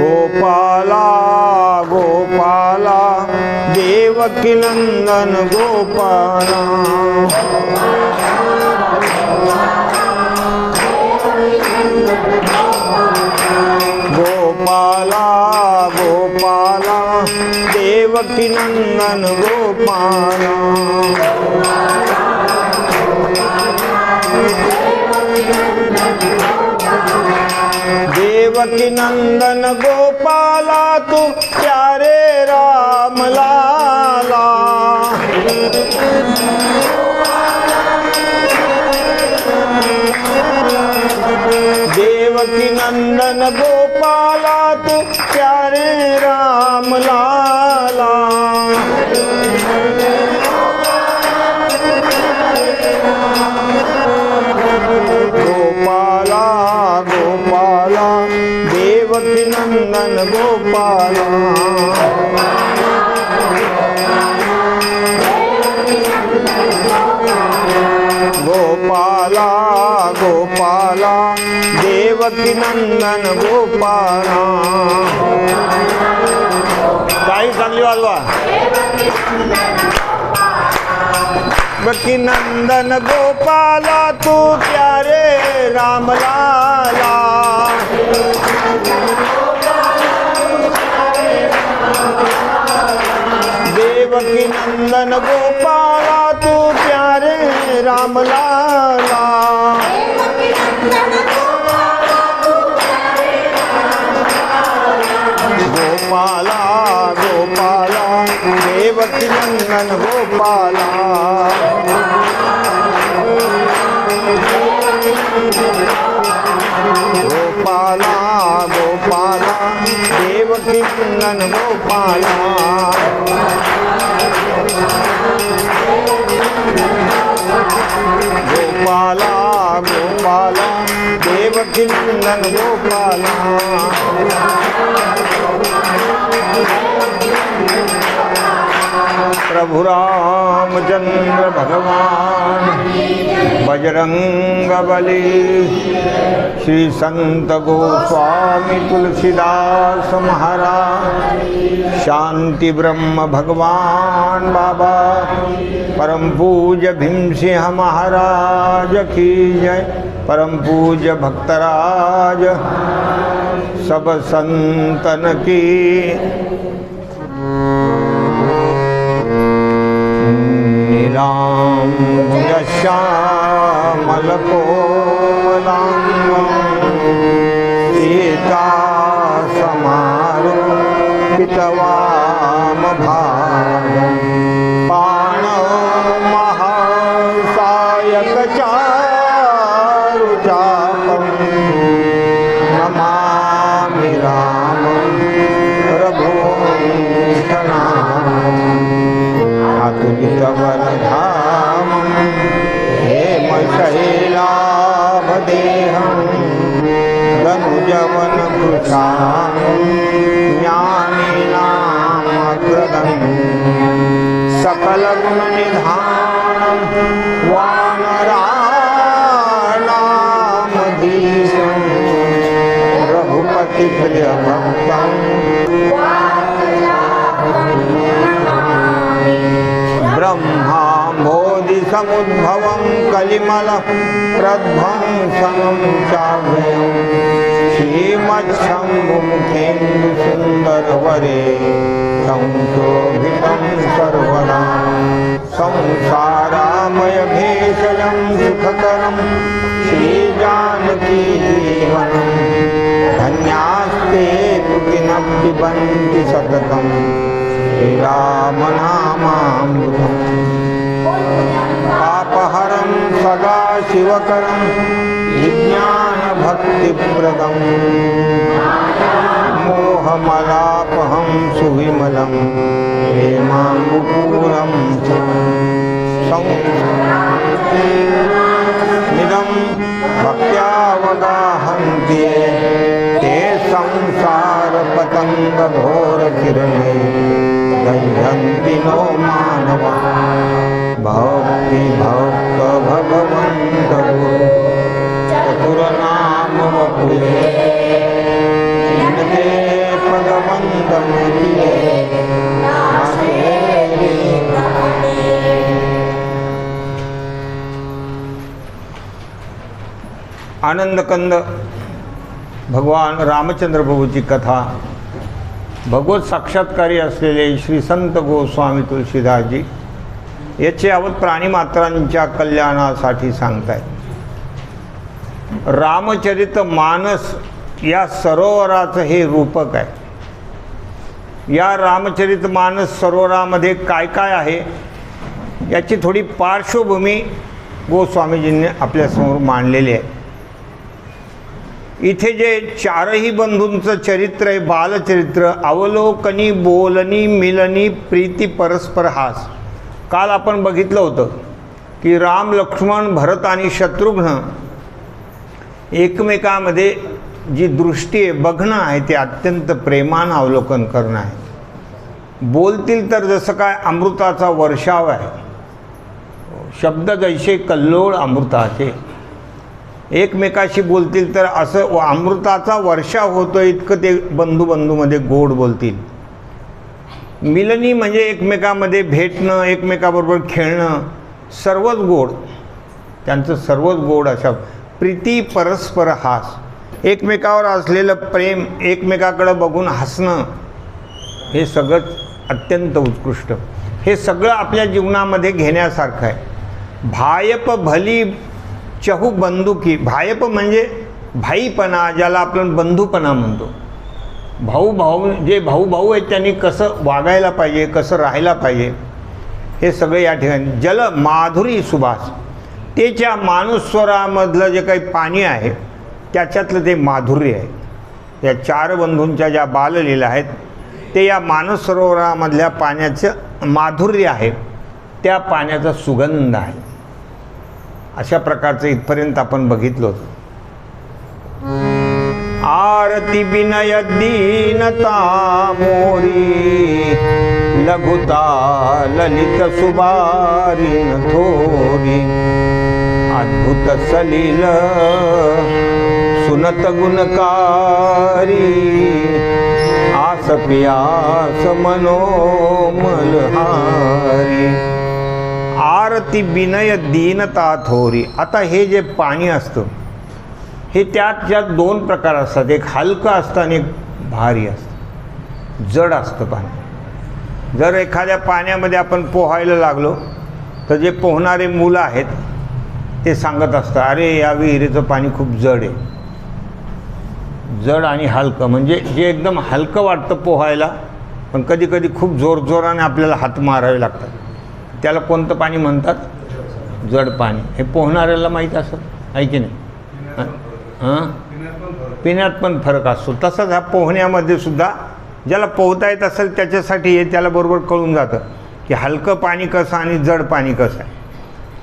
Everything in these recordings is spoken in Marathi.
गोपाला गोपाला देवकी नंदन गोपाला गोपाला गोपाला देवकी नंदन गोपाला देवकी नंदन गोपाला तू प्यारे राम लाला देवकी नंदन गोपाला तू प्यारे राम लाला गोपाला गोपाला देवकी नंदन गोपाला गोपाला गोपाला देवकी नंदन गोपाला काही चांगली वाजवा देवकी नंदन गोपाला तू प्यारे राम लाला देवकी नंदन गोपाला तू प्यारे राम लाला गोपाला गोपाला देवकी नंदन गोपाला गोपाला गोपाला देवकी नंदन गोपाला गोपाला गोपाला देवकी नंदन गोपाला प्रभु रामचंद्र भगवान बजरंग बली श्री संत गोस्वामी तुलसीदास महाराज शांति ब्रह्म भगवान बाबा परम पूज्य भीमसिंह महाराज की जय परम पूज्य भक्तराज सब संतन की नीलाम श्यामल कोमलांगं सीता समारोपितवाम भागं पाणौ महासायक चारुचापं नमामि रामं रघुवंशनाथं अतुलितवरधामं हेमशैलाभदेहं धनुजवनकृशां ज्ञानिनामग्रदं सकलगुणनिधानं वानराणामधीशं रघुपतिप्रियभक्तं ब्रह्माम्भोधिसमुद्भवं कलिमलप्रध्वंसनं चाभयं श्रीमच्छम्भुमुखेन्दुसुन्दरवरे संशोभितं सर्वदा संसारामयभेषजं सुखकरं श्रीजानकीजीवनं धन्यास्ते पुकिनं पिबन्ति सततं श्रीरामनामामृतम् पापहरं सदा शिवकरं विज्ञानभक्तिप्रदं मोहमलापहं सुविमलं हेमाम्बुपूरं निदं भक्त्यावगाहन्ति ते संसार पतंग घोर किरणे दह्यन्ति नो मानवा भक्ति भक्त भगवंत गुरु चतुर नाम वपुले जिनके पदवंद मुझे आनंदकंद भगवान रामचंद्र प्रभूची कथा भगवत साक्षात्कारी असलेले श्री संत गोस्वामी तुलसीदासजी याचे यावत प्राणीमात्रांच्या कल्याणासाठी सांगतायत. रामचरित मानस या सरोवराचं हे रूपक आहे. या रामचरित मानस सरोवरामध्ये काय काय आहे याची थोडी पार्श्वभूमी गोस्वामीजींनी आपल्यासमोर मांडलेली आहे. इथे जे चारही बंधूंचं चरित्र आहे, बालचरित्र, अवलोकनी, बोलनी, मिलनी, प्रीती, परस्पर हास. काल आपण बघितलं होतं की राम, लक्ष्मण, भरत आणि शत्रुघ्न एकमेकामध्ये जी दृष्टी आहे, बघणं आहे, ते अत्यंत प्रेमानं अवलोकन करणं आहे. बोलतील तर जसं काय अमृताचा वर्षाव आहे. शब्द जैसे कल्लोळ अमृताचे. एकमेकाशी बोलतील तर असं अमृताचा वर्षाव होतो इतकं ते बंधूमध्ये गोड बोलतील. मिलनी म्हणजे एकमेकामध्ये भेटणं, एकमेकाबरोबर खेळणं, सर्वच गोड, त्यांचं सर्वच गोड. अशा प्रीती, परस्पर हास, एकमेकावर असलेलं प्रेम, एकमेकाकडे बघून हसणं, हे सगळं अत्यंत उत्कृष्ट. हे सगळं आपल्या जीवनामध्ये घेण्यासारखं आहे. भायप भली चहू बंधुकी. भायप म्हणजे भाईपणा, ज्याला आपण बंधुपणा म्हणतो. भाऊ जे भाऊ आहेत त्यांनी कसं वागायला पाहिजे, कसं राहायला पाहिजे, हे सगळं या ठिकाणी. जल माधुरी सुभाष, त्याच्या मानुस्वरामधलं जे काही पाणी आहे त्याच्यातलं ते माधुर्य आहे. या चार बंधूंच्या ज्या बाललीला आहेत ते या मानस सरोवरामधल्या पाण्याचं माधुर्य आहे, त्या पाण्याचा सुगंध आहे. अशा प्रकारचं इथपर्यंत आपण बघितलं होतं. आरती विनय दीनता मोरी लघुता ललित सुबारी थोरी अद्भुत सलील सुनत गुणकारी आस पियास मनोमल हारी. आरती विनय दीनता थोरी. आता हे जे पाणी असतं हे त्यात दोन प्रकार असतात. एक हलकं असतं आणि एक भारी असतं, जड असतं पाणी. जर एखाद्या पाण्यामध्ये आपण पोहायला लागलो तर जे पोहणारे मुलं आहेत ते सांगत असतात, अरे या विहिरीचं पाणी खूप जड आहे. जड आणि हलकं म्हणजे जे एकदम हलकं वाटतं पोहायला, पण कधी कधी खूप जोरजोराने आपल्याला हात मारावे लागतात, त्याला कोणतं पाणी म्हणतात? जड पाणी. हे पोहणाऱ्याला माहीत असतं, आहे की नाही? हां, पिण्यात पण फरक असतो. तसंच ह्या पोहण्यामध्ये सुद्धा ज्याला पोहता येत असेल त्याच्यासाठी हे त्याला बरोबर कळून जातं की हलकं पाणी कसं आणि जड पाणी कसं आहे.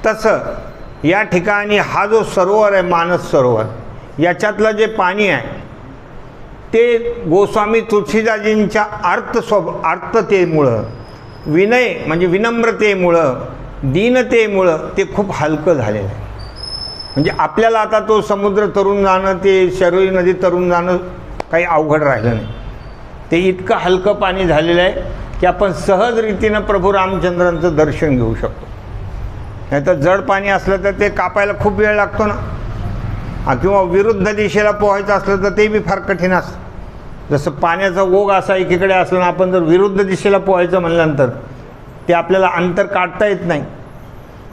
तसं या ठिकाणी हा जो सरोवर आहे, मानस सरोवर, याच्यातलं जे पाणी आहे ते गोस्वामी तुलसीदासजींच्या आर्ततेमुळं, विनय म्हणजे विनम्रतेमुळं, दीनतेमुळं ते खूप हलकं झालेलं आहे. म्हणजे आपल्याला आता तो समुद्र तरून जाणं, ते शरयू नदी तरून जाणं काही अवघड राहिलं नाही. ते इतकं हलकं पाणी झालेलं आहे की आपण सहज रीतीनं प्रभू रामचंद्रांचं दर्शन घेऊ शकतो. नाही तर जड पाणी असलं तर ते कापायला खूप वेळ लागतो ना, किंवा विरुद्ध दिशेला पोहायचं असलं तर ते बी फार कठीण असतं. जसं पाण्याचा ओघ असा एकीकडे असला ना, आपण जर विरुद्ध दिशेला पोहायचं म्हणल्यानंतर ते आपल्याला अंतर काढता येत नाही.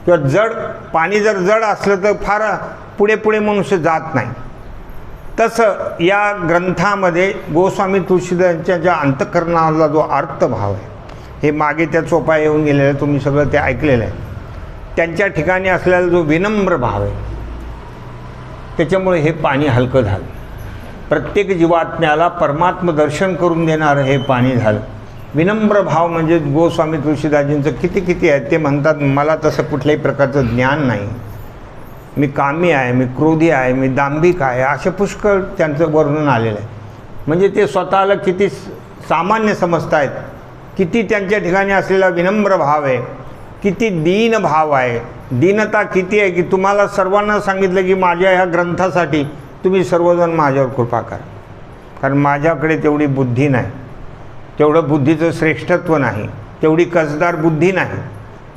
किंवा जड पाणी जर जड असलं तर फार पुढे पुढे मनुष्य जात नाही. तसं या ग्रंथामध्ये गोस्वामी तुलसीदासांच्या ज्या अंतःकरणाला जो अर्थभाव आहे, हे मागे त्या चोपा येऊन गेलेलं आहे, तुम्ही सगळं ते ऐकलेलं आहे. त्यांच्या ठिकाणी असलेला जो विनम्र भाव आहे त्याच्यामुळे हे पाणी हलकं झालं. प्रत्येक जीवात्म्याला परमात्म दर्शन करून देणारं हे पाणी झालं. विनम्र भाव म्हणजे गोस्वामी तुलसीदासजींचं किती आहे. ते म्हणतात, मला तसं कुठल्याही प्रकारचं ज्ञान नाही, मी कामी आहे, मी क्रोधी आहे, मी दांभिक आहे, असे पुष्कळ त्यांचं वर्णन आलेलं आहे. म्हणजे ते स्वतःला किती सामान्य समजतायत, किती त्यांच्या ठिकाणी असलेला विनम्र भाव आहे, किती दीन भाव आहे, दीनता किती आहे की तुम्हाला सर्वांना सांगितलं की माझ्या ह्या ग्रंथासाठी तुम्ही सर्वजण माझ्यावर कृपा करा, कारण माझ्याकडे तेवढी बुद्धी नाही, तेवढं बुद्धीचं श्रेष्ठत्व नाही, तेवढी कसदार बुद्धी नाही,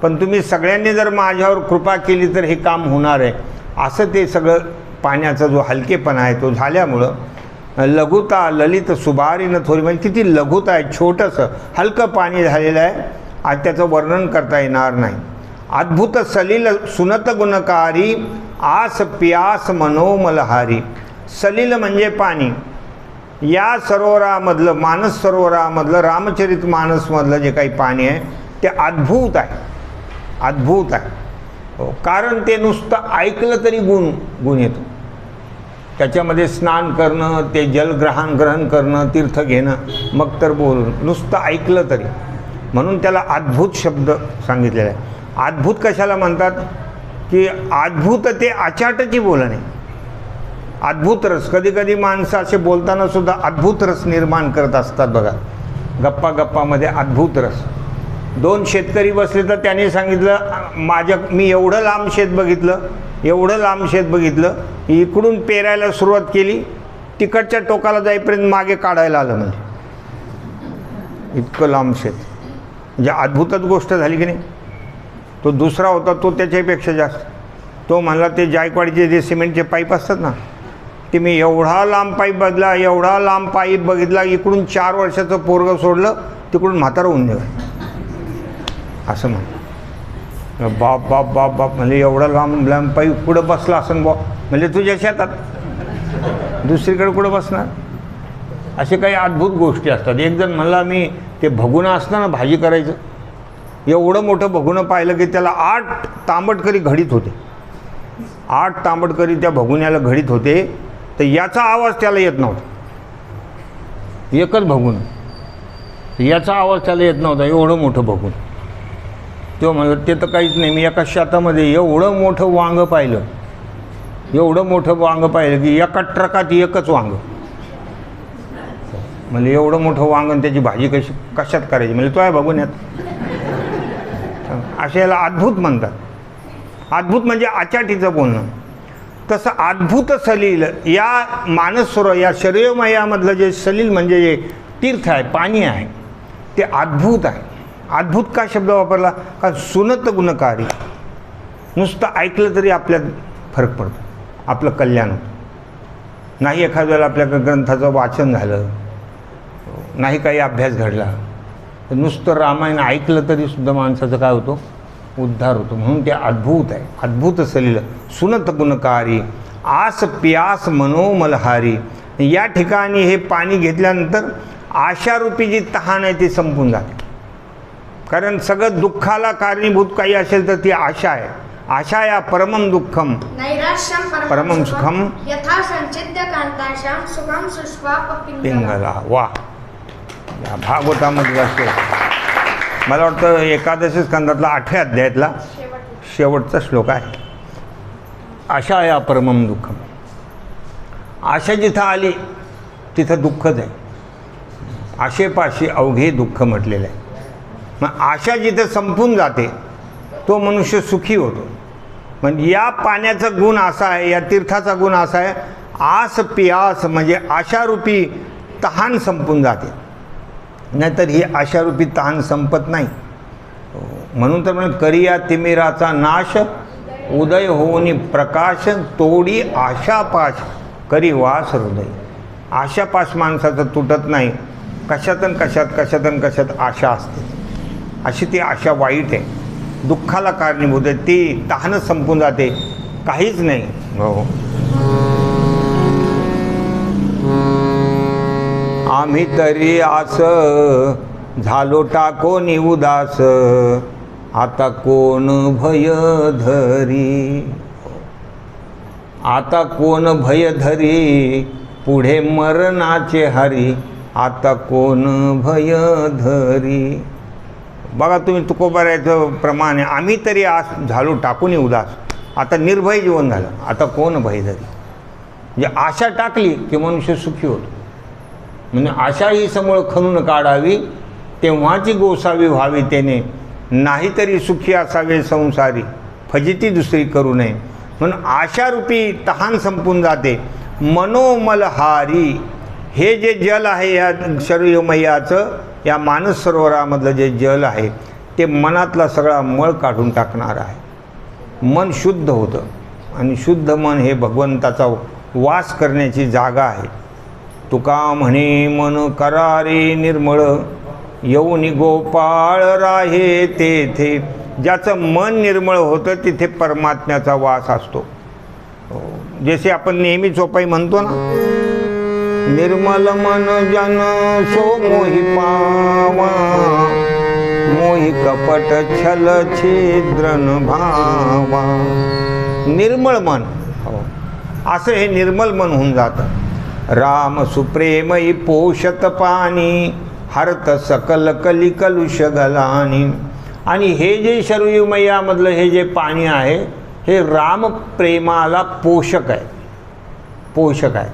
पण तुम्ही सगळ्यांनी जर माझ्यावर कृपा केली तर हे काम होणार आहे. असं ते सगळं पाण्याचा जो हलकेपणा आहे तो झाल्यामुळं लघुता ललित सुबारीनं थोडी, म्हणजे किती लघुता आहे, छोटंसं हलकं पाणी झालेलं आहे, आज त्याचं वर्णन करता येणार नाही. अद्भुत सलील सुनत गुणकारी आस प्यास मनोमलहारी. सलील म्हणजे पाणी. या सरोवरामधलं, मानस सरोवरामधलं, रामचरित मानसमधलं जे काही पाणी आहे ते अद्भुत आहे, अद्भुत आहे. हो, कारण ते नुसतं ऐकलं तरी गुण येतो. त्याच्यामध्ये स्नान करणं, ते ग्रहण करणं, तीर्थ घेणं, मग तर बोलून नुसतं ऐकलं तरी. म्हणून त्याला अद्भुत शब्द सांगितलेला आहे. अद्भुत कशाला म्हणतात की अद्भुत ते अचाटची बोलणे, अद्भुत रस. कधी कधी माणसं असे बोलताना सुद्धा अद्भुत रस निर्माण करत असतात बघा. गप्पा गप्पामध्ये अद्भुत रस. दोन शेतकरी बसले तर त्यांनी सांगितलं मी एवढं लांब शेत बघितलं, एवढं लांब शेत बघितलं, इकडून पेरायला सुरुवात केली, तिकडच्या टोकाला जाईपर्यंत मागे काढायला आलं, म्हणजे इतकं लांब शेत. म्हणजे अद्भुतच गोष्ट झाली की नाही. तो दुसरा होता तो त्याच्यापेक्षा जास्त. तो म्हणला ते जायकवाडीचे जे सिमेंटचे पाईप असतात ना, ते मी एवढा लांब पाईप बदला, एवढा लांब पाईप बघितला, इकडून 4 वर्षाचं पोरगं सोडलं, तिकडून म्हातारं होऊन गेलं. असं म्हण. बाप बाप बाप बाप म्हणजे एवढा लांब पाईप कुठं बसला असं बा, म्हणजे तुझ्या शेतात, दुसरीकडे कुठं बसणार. असे काही अद्भुत गोष्टी असतात. एक जण म्हणला मी ते भगुणं असतं ना भाजी करायचं, एवढं मोठं भगुणं पाहिलं की त्याला 8 तांबटकरी घडीत होते. 8 तांबटकरी त्या भगुण्याला घडीत होते, तर याचा आवाज त्याला येत नव्हता. एकच भगुण, याचा आवाज त्याला येत नव्हता, एवढं मोठं भगुण. तो म्हणलं ते तर काहीच नाही, मी एका शेतामध्ये एवढं मोठं वांगं पाहिलं, एवढं मोठं वांगं पाहिलं की एका ट्रकात एकच वांगं. म्हणजे एवढं मोठं वांगण त्याची भाजी कशात करायची, म्हणजे तो आहे भगुण्यात. असे याला अद्भुत म्हणतात. अद्भुत म्हणजे आचाटीचं बोलणं. तसं अद्भुत सलील या मानस सरोवर, या शरीरमयामधलं जे सलील म्हणजे जे तीर्थ आहे, पाणी आहे, ते अद्भुत आहे. अद्भुत का शब्द वापरला, का सुनत गुणकारी. नुसतं ऐकलं तरी आपल्यात फरक पडतो, आपलं कल्याण होतं. नाही एखाद्या वेळेला आपल्या ग्रंथाचं वाचन झालं, नाही काही अभ्यास घडला, तर नुसतं रामायण ऐकलं तरी सुद्धा माणसाचं काय होतो, उद्धार होतो. म्हणून ते अद्भुत आहे. अद्भुत सलील सुनत गुणकारी आस प्यास मनोमलहारी. या ठिकाणी हे पाणी घेतल्यानंतर आशारूपी जी तहान आहे ती संपून जाते. कारण सगळं दुःखाला कारणीभूत काही असेल तर ती आशा आहे. आशा या परमम दुःखम परमम सुखम पिंगला. वा, या भागवतामध्ये असतो. मला वाटतं एकादशी स्कंदातला 8व्या अध्यायातला शेवटचा श्लोक आहे. आशा या परमम दुःखम. आशा जिथं आली तिथं दुःखच आहे. आशेपाशी अवघे दुःख म्हटलेलं आहे. मग आशा जिथं संपून जाते तो मनुष्य सुखी होतो. म्हणजे या पाण्याचा गुण असा आहे, या तीर्थाचा गुण असा आहे, आस पियास म्हणजे आशारूपी तहान संपून जाते. नाहीतर ही आशारूपी तहान संपत नाही. म्हणून तर म्हणजे करिया तिमिराचा नाश उदय होऊनी प्रकाश तोडी आशापाश करी वास हृदय. आशापाश माणसाचं तुटत नाही. कशातन कशात आशा असते. अशी ती आशा वाईट आहे, दुःखाला कारणीभूत आहे. ती तहानच संपून जाते, काहीच नाही. हो, आम्ही तरी आस झालो टाकोनी उदास, आता कोण भय धरी. आता कोण भय धरी, पुढे मरणाचे हरी, आता कोण भय धरी. बघा तुम्ही तुकोबारायचं प्रमाण आहे. आम्ही तरी आस झालो टाकून उदास, आता निर्भय जीवन झालं, आता कोण भय धरी. म्हणजे आशा टाकली की मनुष्य सुखी होतो. म्हणजे आशा ही समूळ खणून काढावी, तेव्हाची गोसावी व्हावी त्याने, नाहीतरी सुखी असावे संसारी, फजिती दुसरी करू नये. म्हणून आशारूपी तहान संपून जाते. मनोमलहारी हे जे जल आहे या शरयूमय्याचं, या मानस सरोवरामधलं जे जल आहे ते मनातला सगळा मळ काढून टाकणार आहे. मन शुद्ध होतं आणि शुद्ध मन हे भगवंताचा वास करण्याची जागा आहे. तुका म्हणे मन करारे निर्मळ, येऊनी गोपाळ राहे तेथे. ज्याचं मन निर्मळ होतं तिथे परमात्म्याचा वास असतो. जसे आपण नेहमी चोपाई म्हणतो ना, निर्मल मन जन सो मोहि पावा, मोहि कपट छल छिद्रन भावा. निर्मळ मन, असं हे निर्मल मन होऊन जातं. राम सुप्रेमई पोषत पाणी, हरत सकल कली कलुष गलानी. आणि हे जे शरयूमय्यामधलं हे जे पाणी आहे हे रामप्रेमाला पोषक आहे, पोषक आहे.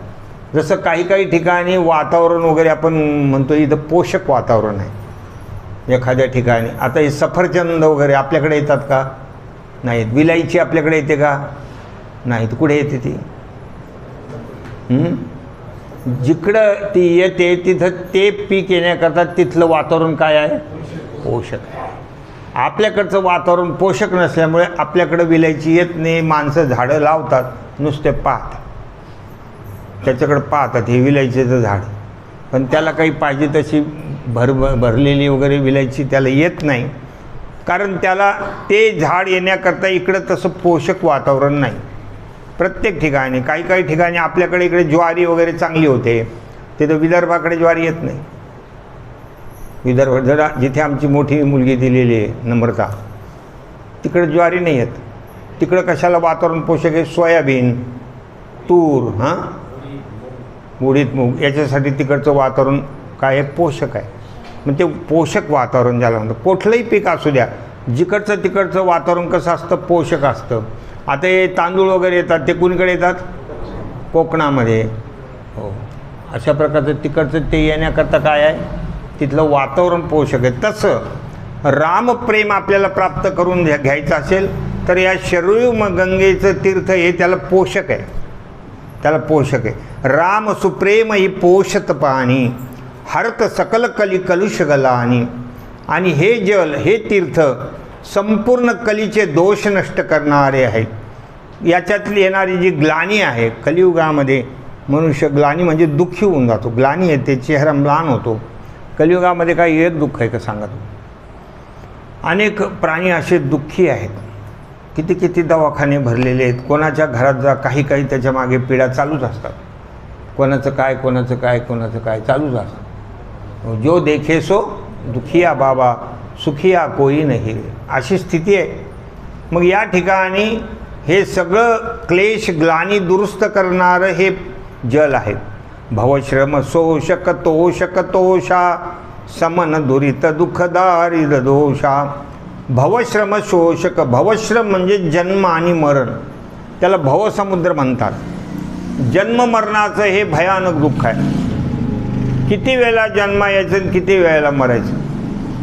जसं काही काही ठिकाणी वातावरण वगैरे आपण म्हणतो इथं पोषक वातावरण आहे एखाद्या ठिकाणी. आता हे सफरचंद वगैरे आपल्याकडे येतात का? नाहीत. विलायची आपल्याकडे येते का? नाहीत. कुठे येते ती? जिकडं ती येते तिथं ते पीक येण्याकरता तिथलं वातावरण काय आहे? पोषक आहे. आपल्याकडचं वातावरण पोषक नसल्यामुळे आपल्याकडं विलायची येत नाही. माणसं झाडं लावतात, नुसते पाहतात, त्याच्याकडं पाहतात हे विलायचीचं झाड, पण त्याला काही पाहिजे तशी भरलेली वगैरे विलायची त्याला येत नाही, कारण त्याला ते झाड येण्याकरता इकडं तसं पोषक वातावरण नाही. प्रत्येक ठिकाणी काही काही ठिकाणी आपल्याकडे इकडे ज्वारी वगैरे चांगली होते, तिथं विदर्भाकडे ज्वारी येत नाही. विदर्भ जरा जिथे आमची मोठी मुलगी दिलेली आहे नम्रता, तिकडे ज्वारी नाही येत. तिकडं कशाला वातावरण पोषक आहे? सोयाबीन, तूर, उडीद, मूग, याच्यासाठी तिकडचं वातावरण काय आहे? पोषक आहे. मग ते पोषक वातावरण ज्याला म्हणतं. कुठलंही पीक असू द्या, जिकडचं तिकडचं वातावरण कसं असतं? पोषक असतं. आता हे तांदूळ वगैरे येतात ते कुणीकडे येतात? कोकणामध्ये. हो, अशा प्रकारचं तिकडचं ते येण्याकरता काय आहे? तिथलं वातावरण पोषक आहे. तसं रामप्रेम आपल्याला प्राप्त करून घ्यायचं असेल तर या शरयू गंगेचं तीर्थ हे त्याला पोषक आहे, त्याला पोषक आहे. राम सुप्रेम ही पोषत पाणी, हरत सकल कली कलुष गलानी. आणि हे जल, हे तीर्थ संपूर्ण कलीचे दोष नष्ट करणारे आहे. याच्यातली येणारी जी ग्लानी आहे कलियुगामध्ये, मनुष्य ग्लानी म्हणजे दुःखी होऊन जातो, ग्लानी येते, चेहरा म्लान होतो. कलियुगामध्ये काही एक दुःख आहे का सांगा तुम्ही? अनेक प्राणी असे दुःखी आहेत, किती किती दवाखाने भरलेले आहेत. कोणाच्या घरात जा, काही काही त्याच्या मागे पिढ्या चालूच असतात. कोणाचं काय, कोणाचं काय, कोणाचं काय चालूच असतं. जो देखे सो दुखिया बाबा, सुखिया कोई नाही, अशी स्थिती आहे. मग या ठिकाणी हे सगळं क्लेश ग्लानी दुरुस्त करणारं हे जल आहे. भवश्रम शोषक तोषक तोषा, समन दुरित दुःखदारिद दोषा. भवश्रम शोषक, भवश्रम म्हणजे जन्म आणि मरण, त्याला भवसमुद्र म्हणतात. जन्म मरणाचं हे भयानक दुःख आहे. किती वेळेला जन्म यायचं आणि किती वेळेला मरायचं.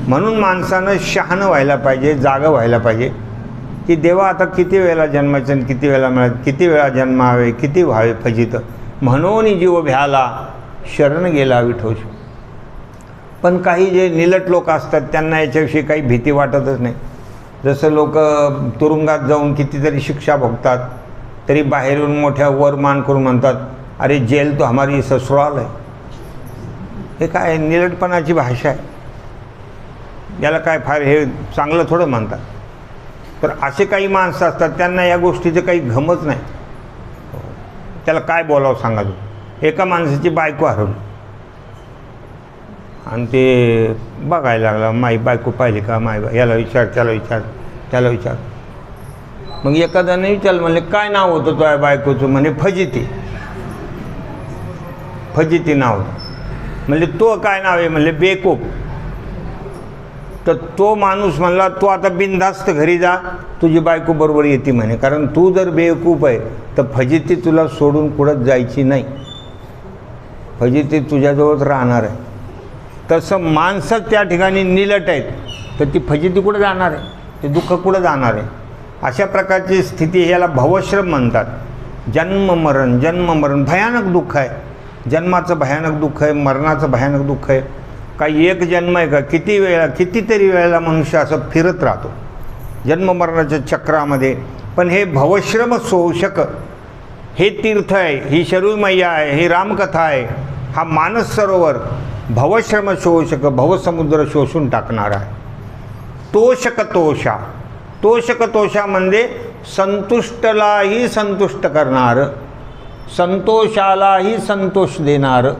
म्हणून माणसानं शहाणं व्हायला पाहिजे, जागं व्हायला पाहिजे की देवा आता किती वेळेला जन्मायचं आणि किती वेळेला मरायचं, किती वेळा जन्मावे, किती व्हावे फजित. म्हणून जीव भ्याला शरण गेला विठोष. पण काही जे निलट लोक असतात त्यांना याच्याविषयी काही भीती वाटतच नाही. जसं लोक तुरुंगात जाऊन कितीतरी शिक्षा भोगतात, तरी बाहेरून मोठ्या वर मान करून म्हणतात, अरे जेल तो हमारी ससुराल आहे. हे काय निलटपणाची भाषा आहे. याला काय फार हे चांगलं थोडं म्हणतात. तर असे काही माणसं असतात त्यांना या गोष्टीचं काही घमच नाही. त्याला काय बोलावं सांगा तू. एका माणसाची बायको हरवली आणि ते बघायला लागला, माई बायको पाहिली का, याला विचार, त्याला विचार, त्याला विचार. मग एखाद्याने विचारलं, म्हणले काय नाव होतं तुझ्या बायकोचं? म्हणे फजिती. फजिती नाव होतं. म्हणले तो काय नाव आहे? म्हणले बेकूफ. तर तो माणूस म्हणला, तू आता बिनधास्त घरी जा, तुझी बायको बरोबर येते म्हणे, कारण तू जर बेवकूफ आहे तर फजिती तुला सोडून कुठं जायची नाही. फजिती तुझ्याजवळच राहणार आहे. तसं माणसं त्या ठिकाणी निलट आहेत, तर ती फजिती कुठं जाणार आहे, ते दुःख कुठं जाणार आहे. अशा प्रकारची स्थिती याला भवश्रम म्हणतात. जन्म मरण भयानक दुःख आहे. जन्माचं भयानक दुःख आहे, मरणाचं भयानक दुःख आहे. काही एक जन्म आहे का, कितीतरी वेळेला मनुष्य असं फिरत राहतो जन्ममरणाच्या चक्रामध्ये. पण हे भवश्रम शोषक हे तीर्थ आहे, ही शरूमय्या आहे, ही रामकथा आहे, हा मानस सरोवर भवश्रम शोषक, भवसमुद्र शोषून टाकणार आहे. तोषक म्हणजे संतुष्टलाही संतुष्ट करणारं, संतोषालाही संतोष देणारं,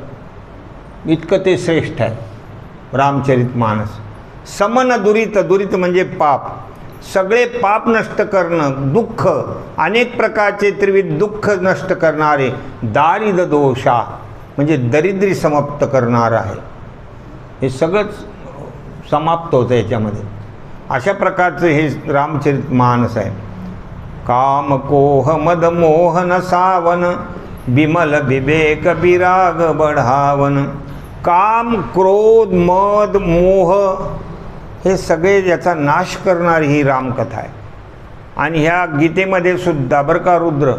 इतकं ते श्रेष्ठ आहे रामचरितमानस. समन दुरित म्हणजे पाप, सगळे पाप नष्ट करणं, दुःख, अनेक प्रकारचे त्रिविध दुःख नष्ट करणारे. दारिद्र दोषा म्हणजे दरिद्री समाप्त करणार आहे. हे सगळंच समाप्त होतं याच्यामध्ये. अशा प्रकारचं हे रामचरितमानस आहे. काम कोह मद मोहन सावन, बिमल विवेक विराग बढावन. काम क्रोध मद मोह हे सगळे याचा नाश करणारी ही रामकथा आहे. आणि ह्या गीतेमध्ये सुद्धा बरं का रुद्र,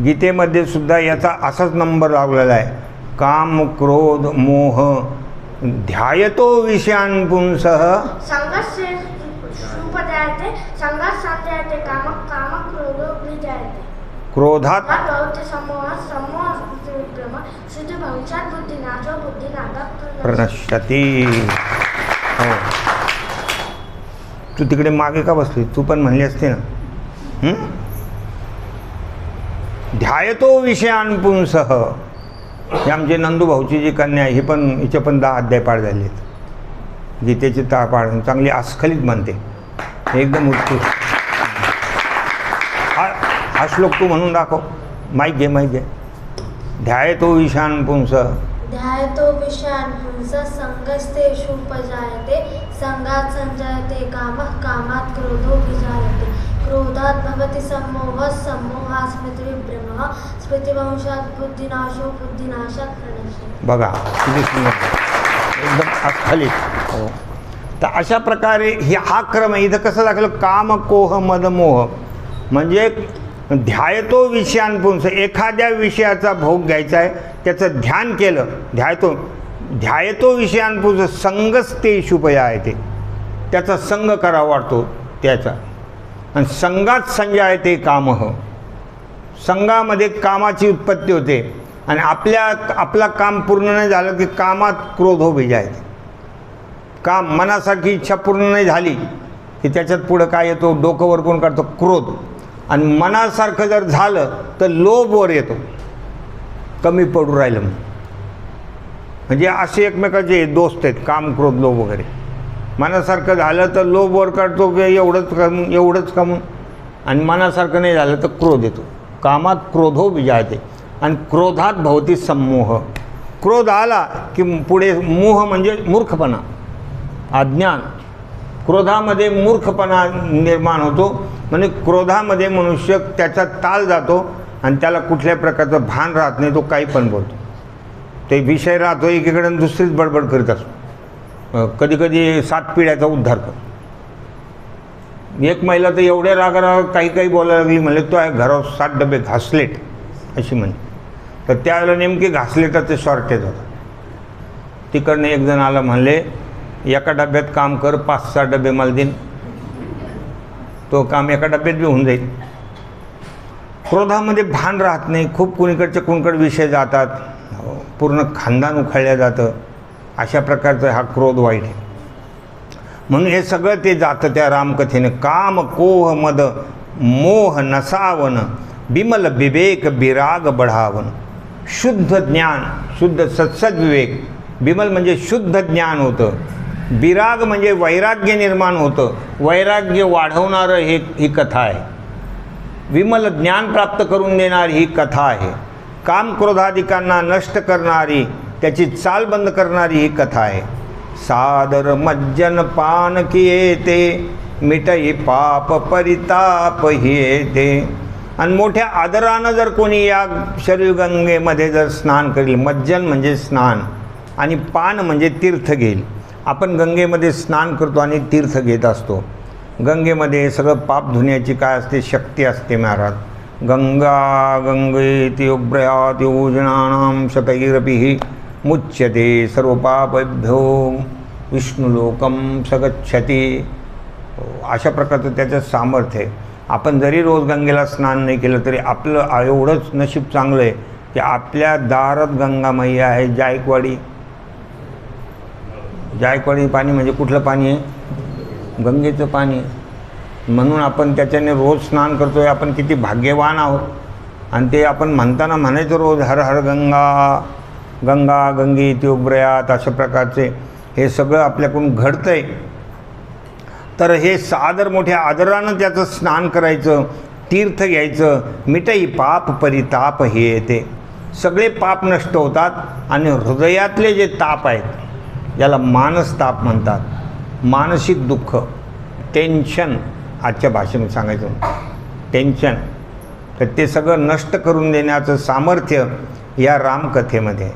गीतेमध्ये सुद्धा याचा असाच नंबर लावलेला आहे. काम क्रोध मोह ध्यायतो विषयान् पुंसः क्रोधात प्रणश्यती. हो, तू तिकडे मागे का बसली, तू पण म्हणली असते ना. ध्यायतो विषयान् पुंसः. हे आमचे नंदूभाऊची जी कन्या आहे, ही पण, हिचे पण 10 अध्याय पाठ झाले आहेत. गीतेची पाठ चांगली अस्खलित म्हणते, एकदम उत्कृष्ट. हा श्लोक तू म्हणून दाखव. माईक घे. ध्यायतो विषयान् पुंसः. ध्यायतो विषयान् पुंसः संगस्तेषु उपजायते, संगात् संजायते कामः, कामात् क्रोधो विजायते, क्रोधात् भवति सम्मोहः, सम्मोहात् स्मृतिविभ्रमः, स्मृतिभ्रंशात् बुद्धिनाशो, बुद्धिनाशात् प्रणश्यति. बघा किती सुंदर, एकदम अस्खलित. हो, तर अशा प्रकारे हा क्रम आहे. इथं कसं दाखवलं, काम कोह मद मोह म्हणजे ध्यायतो विषयान् पुंसः. एखाद्या विषयाचा भोग घ्यायचा आहे, त्याचं ध्यान केलं, ध्यायतो विषयान् पुंसः संगस्तेषु उपजायते. त्याचा संग करावा वाटतो त्याचा. आणि संगात संजायते कामः. संघामध्ये कामाची उत्पत्ती होते. आणि आपला काम पूर्ण नाही झालं की कामात क्रोधो विजायते. काम मनासारखी इच्छा पूर्ण नाही झाली की त्याच्यात पुढं काय येतो, डोकं वर कोण काढतो, क्रोध. आणि मनासारखं जर झालं तर लोभ वर येतो, कमी पडू राहिलं म्हणजे असे एकमेकाचे दोस्त आहेत, काम क्रोध लोभ वगैरे. मनासारखं झालं तर लोभ वर काढतो की एवढंच कमून, आणि मनासारखं नाही झालं तर क्रोध येतो. कामात क्रोधो विजायते. आणि क्रोधात भवती सम्मोह. क्रोध आला की पुढे मोह म्हणजे मूर्खपणा, अज्ञान. क्रोधामध्ये मूर्खपणा निर्माण होतो. म्हणजे क्रोधामध्ये मनुष्य त्याचा ताल जातो आणि त्याला कुठल्या प्रकारचं भान राहत नाही, तो काही पण बोलतो. ते विषय राहतो एकीकडे, दुसरीच बडबड करीत असतो. कधी कधी 7 पिढ्याचा उद्धार करतो. एक महिला तर एवढ्या रागाराग काही बोलायला लागली, म्हणले तो आहे घरावर 7 डबे घासलेट अशी म्हणे. तर त्यावेळेला नेमके घासलेटाचे शॉर्टेज होतं. तिकडनं एक जण आला, म्हणले एका डब्यात काम कर, 5-6 डबे मला देईन, तो काम एका डब्यात बी होऊन जाईल. क्रोधामध्ये भान राहत नाही, खूप कुणीकडचे कुणीकडे विषय जातात, पूर्ण खानदान उखळल्या जातं. अशा प्रकारचा हा क्रोध वाईट आहे. म्हणून हे सगळं ते जातं त्या रामकथेने. काम कोह मद मोह नसावन, बिमल विवेक विराग बढावन. शुद्ध ज्ञान, शुद्ध सत्सद्विवेक. बिमल म्हणजे शुद्ध ज्ञान होतं. विराग म्हणजे वैराग्य निर्माण होतं. वैराग्य वाढवणारं ही कथा आहे. विमल ज्ञान प्राप्त करून देणारी ही कथा आहे. काम क्रोधाधिकांना नष्ट करणारी, त्याची चाल बंद करणारी ही कथा आहे. सादर मज्जन पान किये ते, मिटई पाप परिताप येते. आणि मोठ्या आदरानं जर कोणी या शरयूगंगेमध्ये जर स्नान करेल, मज्जन म्हणजे स्नान आणि पान म्हणजे तीर्थ घेईल. आपण गंगेमध्ये स्नान करतो आणि तीर्थ घेत असतो. गंगेमध्ये सगळं पाप धुण्याची काय असते, शक्ती असते महाराज. गंगा गंगेति उभ्रयाति योजनानां शतैरपि मुच्यते सर्व पापेभ्यो विष्णुलोकम सगच्छति. अशा प्रकारचं त्याचं सामर्थ्य आहे. आपण जरी रोज गंगेला स्नान नाही केलं तरी आपलं एवढंच नशीब चांगलं आहे की आपल्या दारात गंगा मैया आहे. जायकवाडी पाणी म्हणजे कुठलं पाणी आहे? गंगेचं पाणी. म्हणून आपण त्याच्याने रोज स्नान करतो आहे. आपण किती भाग्यवान आहोत. आणि ते आपण म्हणताना म्हणायचं रोज हर हर गंगा गंगा गंगे इत्युब्रयात. अशा प्रकारचे हे सगळं आपल्याकडून घडतं आहे. तर हे सादर मोठ्या आदरानं त्याचं स्नान करायचं, तीर्थ घ्यायचं. मिटई पाप परिताप हे येते. सगळे पाप नष्ट होतात आणि हृदयातले जे ताप आहेत, ज्याला मानसताप म्हणतात, मानसिक दुःख, टेन्शन, आजच्या भाषेमध्ये सांगायचं टेन्शन, तर ते सगळं नष्ट करून देण्याचं सामर्थ्य या रामकथेमध्ये.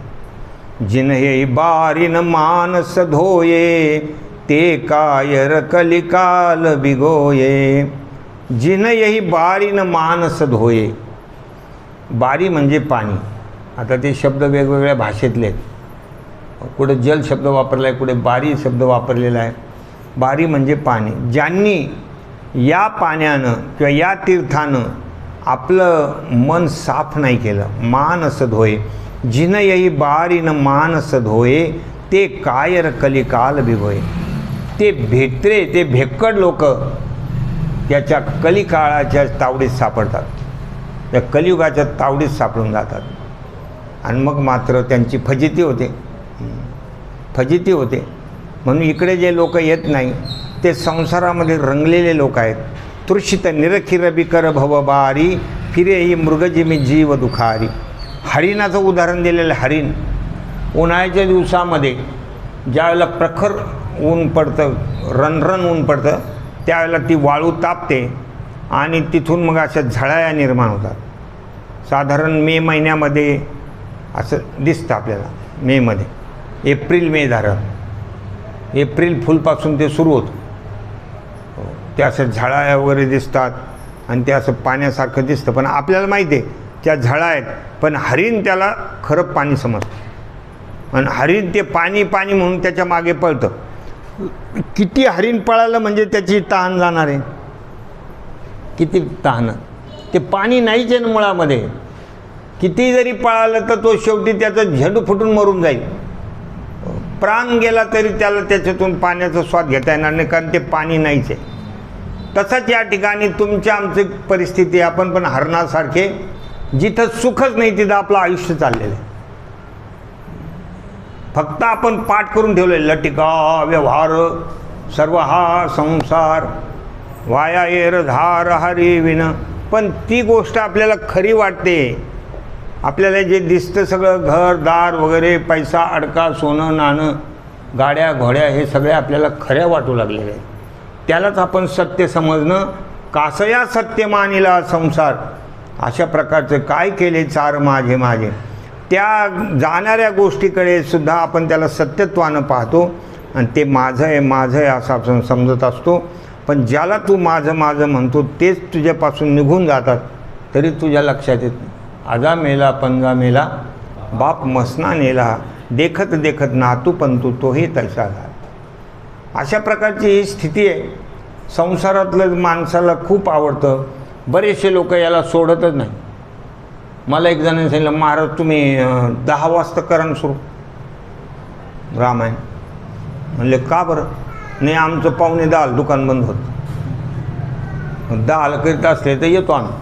जिन हे बारीन मानस धोये ते कायर कलिकाल बिगोये. जिन यही बारीन मानस धोये. बारी म्हणजे पाणी. आता ते शब्द वेगवेगळ्या भाषेतले आहेत. कुठे जल शब्द वापरला आहे, कुठे बारी शब्द वापरलेला आहे. बारी म्हणजे पाणी. ज्यांनी या पाण्यानं किंवा या तीर्थानं आपलं मन साफ नाही केलं, मानस धोये. जिन यही बारीन मानस धोये ते कायर कलिकाल बिगोये. ते भेत्रे, ते भेक्कड लोक याच्या कलिकाळाच्या तावडीत सापडतात, त्या कलियुगाच्या तावडीत सापडून जातात. आणि मग मात्र त्यांची फजिती होते. म्हणून इकडे जे लोक येत नाही ते संसारामध्ये रंगलेले लोक आहेत. तृषित निरखिर बिकर भवबारी फिरे ही मृगजिमी जीव दुखारी. हरिणाचं उदाहरण दिलेलं. हरिण उन्हाळ्याच्या दिवसामध्ये ज्यावेळेला प्रखर ऊन पडतं, रणरण ऊन पडतं, त्यावेळेला ती वाळू तापते आणि तिथून मग अशा झळाया निर्माण होतात. साधारण मे महिन्यामध्ये असं दिसतं आपल्याला. मेमध्ये एप्रिल मे धारण, एप्रिल फुलपासून ते सुरू होतं. त्या असं झळाया वगैरे दिसतात आणि ते असं पाण्यासारखं दिसतं. पण आपल्याला माहिती आहे त्या झळा आहेत, पण हरिण त्याला खरं पाणी समजतं. आणि हरिण ते पाणी पाणी म्हणून त्याच्या मागे पळतं. किती हरिण पळालं म्हणजे त्याची तहान जाणार आहे. किती तहान. ते पाणी नाहीच आहे ना मुळामध्ये. किती जरी पळालं तर तो शेवटी त्याचं झेंडू फुटून मरून जाईल. प्राण गेला तरी त्याला त्याच्यातून पाण्याचा स्वाद घेता येणार नाही, कारण ते पाणी नाहीच आहे. तसंच या ठिकाणी तुमच्या आमची परिस्थिती. आपण पण हरणासारखे जिथं सुखच नाही तिथं आपलं आयुष्य चाललेलं आहे. फक्त आपण पाठ करून ठेवले लटिका व्यवहार सर्व हा संसार वाया येर धार हरी विन. पण ती गोष्ट आपल्याला खरी वाटते. आपल्याला जे दिसतं सगळं घरदार वगैरे, पैसा अडका, सोनं नाणं, गाड्या घोड्या, हे सगळे आपल्याला खऱ्या वाटू लागलेले आहेत. त्यालाच आपण सत्य समजणं. कासया सत्य मानिला संसार. अशा प्रकारचं काय केले चार माझे माझे. त्या जाणाऱ्या गोष्टीकडे सुद्धा आपण त्याला सत्यत्वानं पाहतो आणि ते माझं आहे माझं आहे असं आपण समजत असतो. पण ज्याला तू माझं माझं म्हणतो तेच तुझ्यापासून निघून जातात, तरी तुझ्या लक्षात येत नाही. आजा मेला पंजा मेला बाप मसना नेला, देखत देखत नातू पंतू तोही तैसा झाला. अशा प्रकारची ही स्थिती आहे. संसारातलं माणसाला खूप आवडतं. बरेचसे लोक याला सोडतच नाही. मला एक जणांनी सांगितलं, महाराज तुम्ही 10 वाजता करा ना सुरू रामायण. म्हणले का बरं? नाही, आमचं 9:45 दुकान बंद होतं. 10 करीत असले तर येतो आम्ही.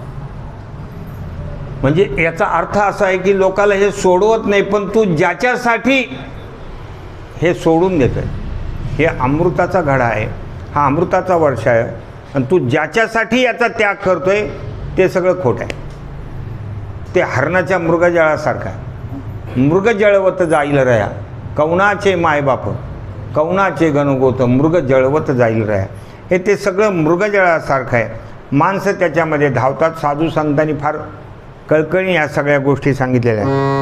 म्हणजे याचा अर्थ असा आहे की लोकाला हे सोडवत नाही, पण तू ज्याच्यासाठी हे सोडून देतोय, हे अमृताचा घडा आहे, हा अमृताचा वर्ष आहे, आणि तू ज्याच्यासाठी याचा त्याग करतोय ते सगळं खोटं आहे. ते हरणाच्या मृगजळासारखं आहे. मृग जळवत जाईल रया कौणाचे मायबाप, कौणाचे गणगोत मृग जळवत जाईल रया. हे ते सगळं मृगजळासारखं आहे. माणसं त्याच्यामध्ये धावतात. साधू संतांनी फार कळकळी या सगळ्या गोष्टी सांगितलेल्या आहेत.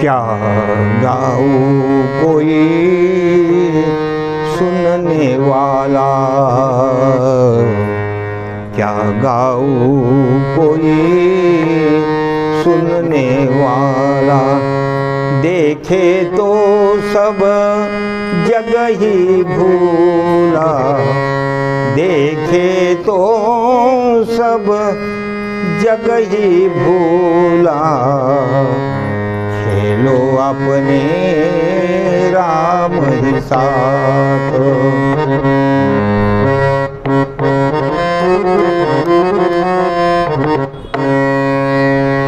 क्या गाऊं कोई सुनने वाला, क्या गाऊं कोई सुनने वाला, देखे तो सब जग ही भूला, देखे तो सब जग ही भूला, खेलो अपने राम ही साथ.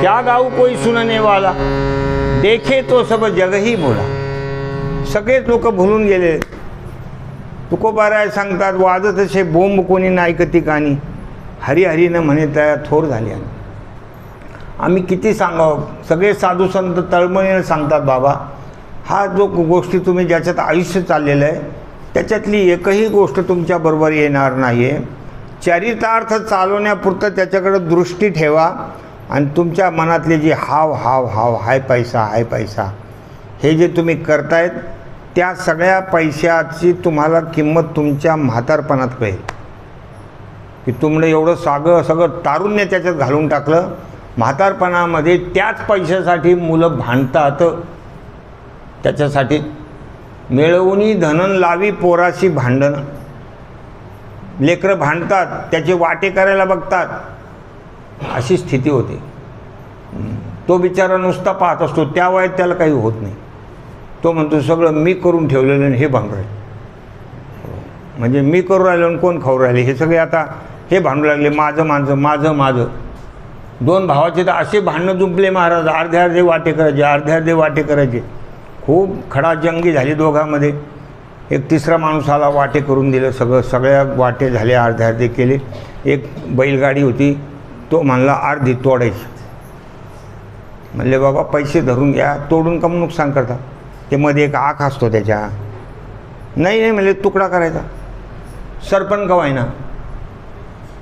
क्या गाऊ कोई सुनने वाला, देखे तो सब जग ही भूला. सगळेच लोक भुलून गेले. तुकोबाराय सांगतात, वाजत असे बोंब कोणी नायकती कानी, हरी हरी न म्हणे त्या थोर झाले. आम्ही किती सांगावं, सगळे साधू संत तळमळीने सांगतात, बाबा हा जो गोष्टी तुम्ही ज्याच्यात आयुष्य चाललेलं आहे त्याच्यातली एकही गोष्ट तुमच्याबरोबर येणार नाही आहे. चरितार्थ चालवण्यापुरतं त्याच्याकडे दृष्टी ठेवा आणि तुमच्या मनातले जे हाव हाव हाव हाय पैसा हे जे तुम्ही करतायत त्या सगळ्या पैशाची तुम्हाला किंमत तुमच्या म्हातारपणात कळेल. की तुमनं एवढं सगळं तारुण्य त्याच्यात घालून टाकलं, म्हातारपणामध्ये त्याच पैशासाठी मुलं भांडतात. त्याच्यासाठी मिळवूनी धनन लावी पोराशी भांडण. लेकरं भांडतात, त्याचे वाटे करायला बघतात, अशी स्थिती होते. तो बिचारा नुसता पाहत असतो, त्या वयात त्याला काही होत नाही. तो म्हणतो सगळं मी करून ठेवलेलं आणि हे भांडू राहिले, म्हणजे मी करू राहिलो आणि कोण खाऊ राहिले, हे सगळे आता हे भांडू लागले, माझं माझं माझं माझं. दोन भावाचे तर असे भांडणं जुंपले महाराज, अर्धे अर्धे वाटे करायचे, अर्धे अर्धे वाटे करायचे. खूप खडाजंगी झाली दोघांमध्ये. एक तिसरा माणूस आला, वाटे करून दिलं सगळ्या वाटे झाले, अर्धे अर्धे केले. एक बैलगाडी होती, तो म्हणला अर्धी तोडायची. म्हणले बाबा पैसे धरून घ्या, तोडून कम नुकसान करता. ते मध्ये एक आख असतो त्याच्या. नाही म्हणले तुकडा करायचा, सरपण कवायना.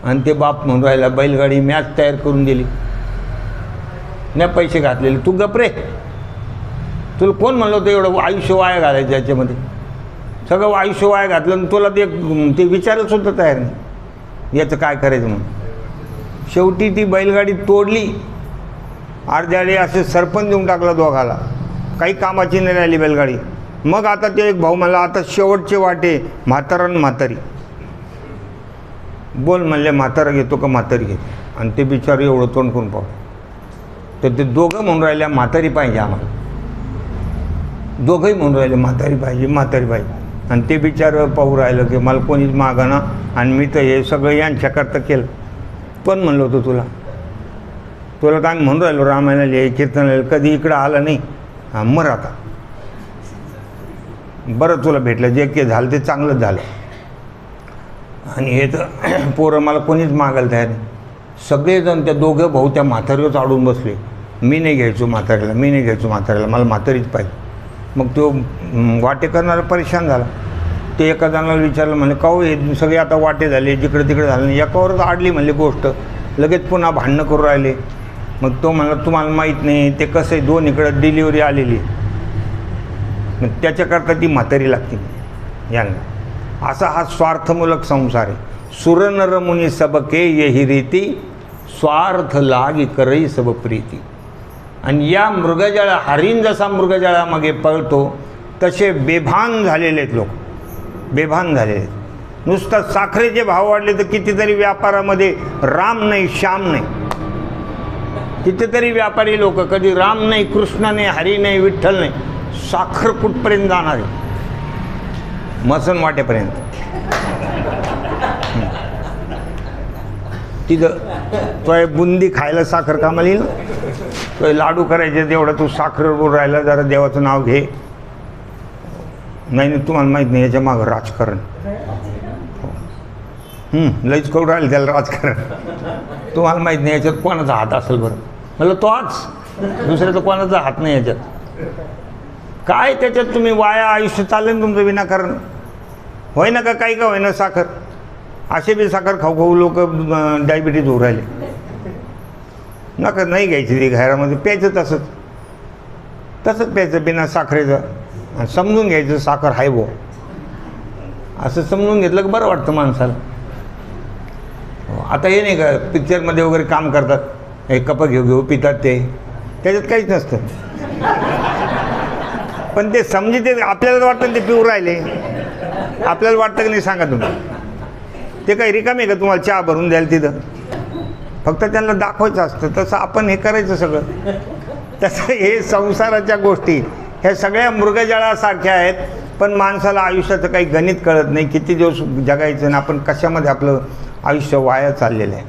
आणि ते बाप म्हणून राहिला बैलगाडी मॅच तयार करून दिली, नाही पैसे घातलेले, तू गपरे, तुला कोण म्हणलं होतं एवढं आयुष्य वाया घालायचं याच्यामध्ये. सगळं आयुष्य वाया घातलं आणि तुला ते विचारच सुद्धा तयार नाही याचं काय करायचं म्हणून. शेवटी ती बैलगाडी तोडली, अर्ध्याने असे सरपण देऊन टाकला दोघाला, काही कामाची नाही राहिली बैलगाडी. मग आता ते एक भाऊ म्हणला आता शेवटचे वाटे म्हातारा आणि म्हातारी. बोल म्हणले म्हातारा घेतो का म्हातारी घेतो. आणि ते बिचारे एवढं तोंड करून पाहू. तर ते दोघं म्हणून राहिल्या म्हातारी पाहिजे आम्हाला, दोघंही म्हणून राहिले म्हातारी पाहिजे म्हातारी पाहिजे. आणि ते बिचारं पाहू राहिलं की मला कोणीच मागाना आणि मी तर हे सगळं यांच्याकरता केलं. पण म्हणलं होतं तुला काय म्हणून राहिलो, रामायणाला लिहि, कीर्तनाला, कधी इकडं आलं नाही. हां मर आता, बरं तुला भेटलं, जे के झालं ते चांगलंच झालं. आणि हे तर पोरं मला कोणीच मागायला तयार नाही. सगळेजण त्या दोघं भाऊ त्या म्हातारीवर चाडून बसले, मी नाही घ्यायचो म्हातारीला, मी नाही घ्यायचो म्हातारीला, मला म्हातारीच पाहिजे. मग तो वाटे करणारा परेशान झाला. ते एका जणाला विचारलं, म्हणे का हो हे सगळे आता वाटे झाले, जिकडे तिकडे झाले नाही, एकावरच आडली म्हणले गोष्ट, लगेच पुन्हा भांडणं करू राहिले. मग तो म्हणला तुम्हाला माहीत नाही ते कसं आहे, दोन इकडं डिलिव्हरी आलेली, मग त्याच्याकरता ती म्हातारी लागते यांना. असा हा स्वार्थमूलक संसार आहे. सुर नर मुनी सबके यही रीती, स्वार्थ लागी करई सब प्रीती. आणि या मृगजळा, हरिण जसा मृगजळामागे पळतो तसे बेभान झालेले आहेत लोक, बेभान झालेले आहेत. नुसतं साखरेचे भाव वाढले तर कितीतरी व्यापारामध्ये राम नाही श्याम नाही. कितीतरी व्यापारी लोक कधी राम नाही, कृष्ण नाही, हरी नाही, विठ्ठल नाही, साखर कुठपर्यंत जाणार आहे, मसन वाटेपर्यंत. तिथं तो बुंदी खायला साखर कामाला येईल, तो लाडू करायचे तेवढं तू साखर राहिला, जरा देवाचं नाव घे, नाही नाही, तुम्हाला माहीत नाही याच्या मागं राजकारण. लईच करून राहील त्याला राजकारण. तुम्हाला माहीत नाही याच्यात कोणाचा हात असेल बरं. म्हणलं तो आज दुसऱ्याचा कोणाचा हात नाही याच्यात. काय त्याच्यात तुम्ही वाया आयुष्य चाललं ना तुमचं विनाकारण. होय ना का काही का होय ना साखर. असे बी साखर खाऊ खाऊ लोक डायबिटीज होऊ राहिले. नका नाही घ्यायची ती घरामध्ये, प्यायचं तसंच प्यायचं बिना साखरेचं. समजून घ्यायचं साखर हाय बो असं समजून घेतलं की बरं वाटतं माणसाला. आता हे नाही का पिक्चरमध्ये वगैरे काम करतात, हे कप घेऊ पितात ते, त्याच्यात काहीच नसतं. पण ते समजिते आपल्याला वाटतं ते पिऊ राहिले. आपल्याला वाटतं की नाही सांगा तुम्ही. ते काही रिकामी आहे का तुम्हाला चहा भरून द्याल तिथं. फक्त त्यांना दाखवायचं असतं. तसं आपण हे करायचं सगळं. तसं हे संसाराच्या गोष्टी ह्या सगळ्या मृगजळासारख्या आहेत. पण माणसाला आयुष्याचं काही गणित कळत नाही. किती दिवस जगायचं आणि आपण कशामध्ये आपलं आयुष्य वाया चाललेलं आहे.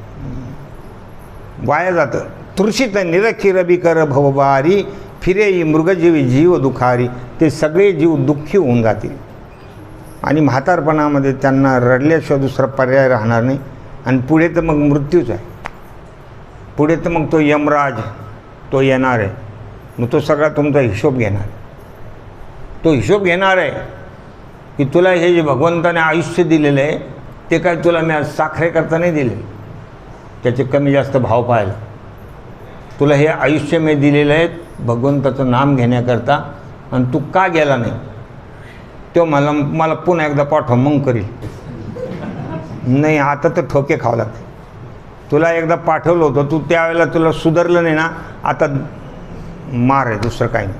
वाया जातं. तृषित निरखी रबी कर भवबारी फिरेई मृगजीवी जीव दुखारी. ते सगळे जीव दुःखी होऊन जातील आणि म्हातारपणामध्ये त्यांना रडल्याशिवाय दुसरा पर्याय राहणार नाही. आणि पुढे तर मग मृत्यूच आहे. पुढे तर मग तो यमराज तो येणार आहे. मग तो सगळा तुमचा हिशोब घेणार. तो हिशोब घेणार आहे की तुला हे जे भगवंताने आयुष्य दिलेलं आहे ते काय तुला मी आज साखरेकरता नाही दिले. त्याचे कमी जास्त भाव पाहायला. तुला हे आयुष्य मी दिलेलं आहे भगवंताचं नाम घेण्याकरता. आणि तू का गेला नाही तो मला पुन्हा एकदा पाठव मग करील. नाही आता तर ठोके खावं लागते. तुला एकदा पाठवलं होतं तू त्यावेळेला तुला सुधारलं नाही ना. आता मार आहे दुसरं काही नाही.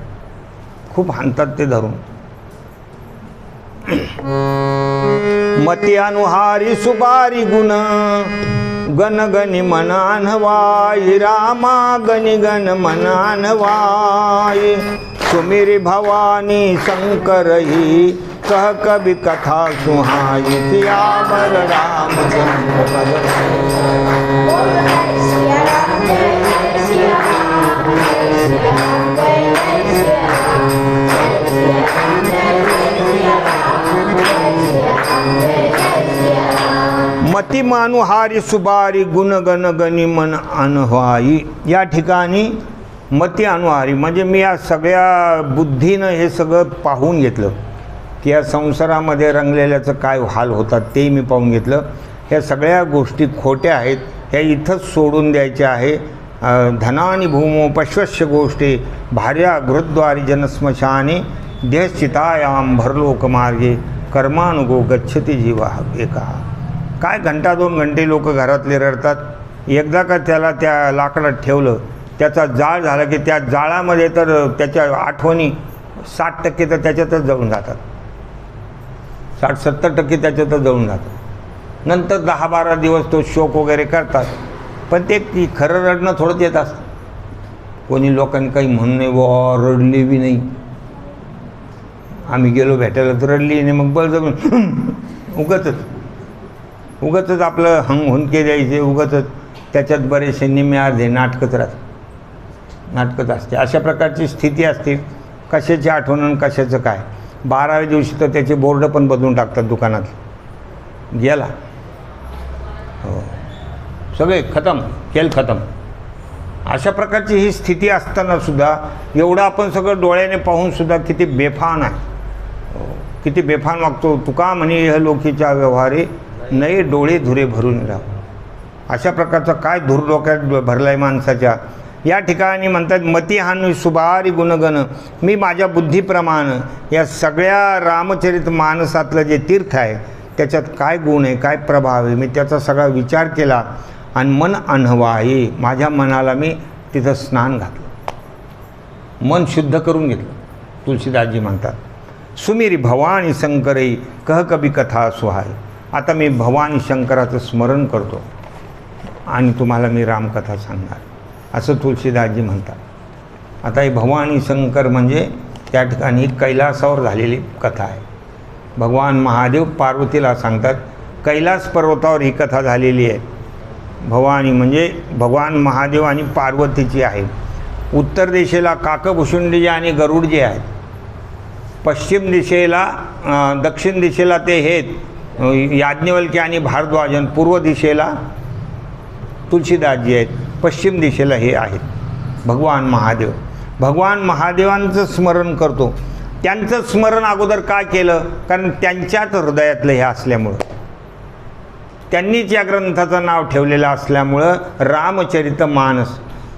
खूप हाणतात ते धरून. मती अनुहारी सुबारी गुण गण गणी मनानवाई रामा गणी गण मनानवाई सुमिरी भवानी शंकर ही कह कभी कथा सुहाई सियावर रामचंद्र. मती मानुहारी सुबारी गुणगण गणी मन अनवाई. या ठिकाणी मती अनुहारी म्हणजे मी या सगळ्या बुद्धीनं हे सगळं पाहून घेतलं की या संसारामध्ये रंगलेल्याचं काय हाल होतात ते मी पाहून घेतलं. ह्या सगळ्या गोष्टी खोट्या आहेत. ह्या इथंच सोडून द्यायच्या आहे. धनानी भूमो पश्वस्य गोष्टी भार्या गृहद्वारी जनस्मशाने देहश्चितायाम भरलोकमार्गे कर्मानुगो गच्छती जीवा एका. काय घंटा 2 घंटे लोक घरातले रडतात. एकदा का त्याला त्या लाकडात ठेवलं त्याचा जाळ झाला की त्या जाळामध्ये तर त्याच्या आठवणी 60% तर त्याच्यातच जळून जातात. 60-70% त्याच्यातच जळून जातात. नंतर 10-12 दिवस तो शोक वगैरे करतात. पण ते खरं रडणं थोडंच येत असतं. कोणी लोकांनी काही म्हणून नाही बुवा रडली बी नाही. आम्ही गेलो भेटायला तर रडली नाही. मग बळजबरी उगाचच आपलं हुंदके द्यायचे. उगाचच त्याच्यात बरेचसे निम्मे अर्धे नाटकच असते. अशा प्रकारची स्थिती असते. कशाची आठवण आणि कशाचं काय. 12व्या दिवशी तर त्याचे बोर्ड पण बदलून टाकतात दुकानात. गेला हो सगळे खतम खतम. अशा प्रकारची ही स्थिती असताना सुद्धा एवढं आपण सगळं डोळ्याने पाहून सुद्धा किती बेफान आहे. किती बेफान वागतो. तुका म्हणे ह्या लोकीच्या व्यवहारे नये डोळे धुरे भरून राहू. अशा प्रकारचा काय धूर डोक्यात भरला आहे माणसाच्या. या ठिकाणी म्हणतात मती हानी सुबारी गुणगण. मी माझ्या बुद्धीप्रमाणे या सगळ्या रामचरित मानसातलं जे तीर्थ आहे त्याच्यात काय गुण आहे काय प्रभाव आहे मी त्याचा सगळा विचार केला. आणि मन अनवाई माझ्या मनाला मी तिथं स्नान घातलं. मन शुद्ध करून घेतलं. तुलसीदासजी म्हणतात सुमिरी भवानी शंकरई कह कभी कथा सुहाय. आता मी भवानी शंकराचं स्मरण करतो आणि तुम्हाला मी रामकथा सांगणार असं तुलसीदासजी म्हणतात. आता हे भवानी शंकर म्हणजे त्या ठिकाणी कैलासावर झालेली कथा आहे. भगवान महादेव पार्वतीला सांगतात कैलास पर्वतावर ही कथा झालेली आहे. भवानी म्हणजे भगवान महादेव आणि पार्वतीची आहे. उत्तर दिशेला काकभुषुंडी आणि गरुड जे आहेत पश्चिम दिशेला दक्षिण दिशेला ते हे याज्ञवल्क्य आणि भारद्वाज, आणि पूर्व दिशेला तुलसीदासजी आहेत, पश्चिम दिशेला हे आहेत भगवान महादेव. भगवान महादेवांचं स्मरण करतो. त्यांचं स्मरण अगोदर का केलं? कारण त्यांच्याच हृदयातलं हे असल्यामुळं, त्यांनीच या ग्रंथाचं नाव ठेवलेलं असल्यामुळं रामचरितमानस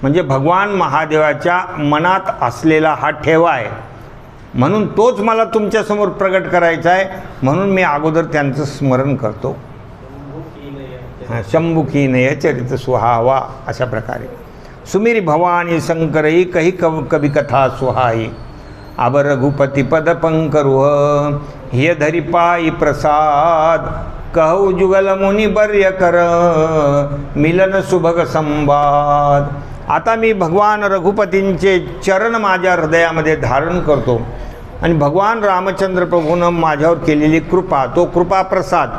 म्हणजे भगवान महादेवाच्या मनात असलेला हा ठेवा आहे. म्हणून तोच मला तुमच्यासमोर प्रगट करायचा आहे, म्हणून मी अगोदर त्यांचं स्मरण करतो. शंभुकीनय चरित सुहावा अशा प्रकारे. सुमिरी भवानी शंकरई कही कवी कथा सुहाई, अब रघुपति पद पंकरुह हिय धरी पाई प्रसाद, कहु जुगल मुनि बर्य कर मिलन सुभग संवाद. आता मी भगवान रघुपतींचे चरण माझ्या हृदयामध्ये धारण करतो आणि भगवान रामचंद्र प्रभूनं माझ्यावर केलेली कृपा, तो कृपा प्रसाद,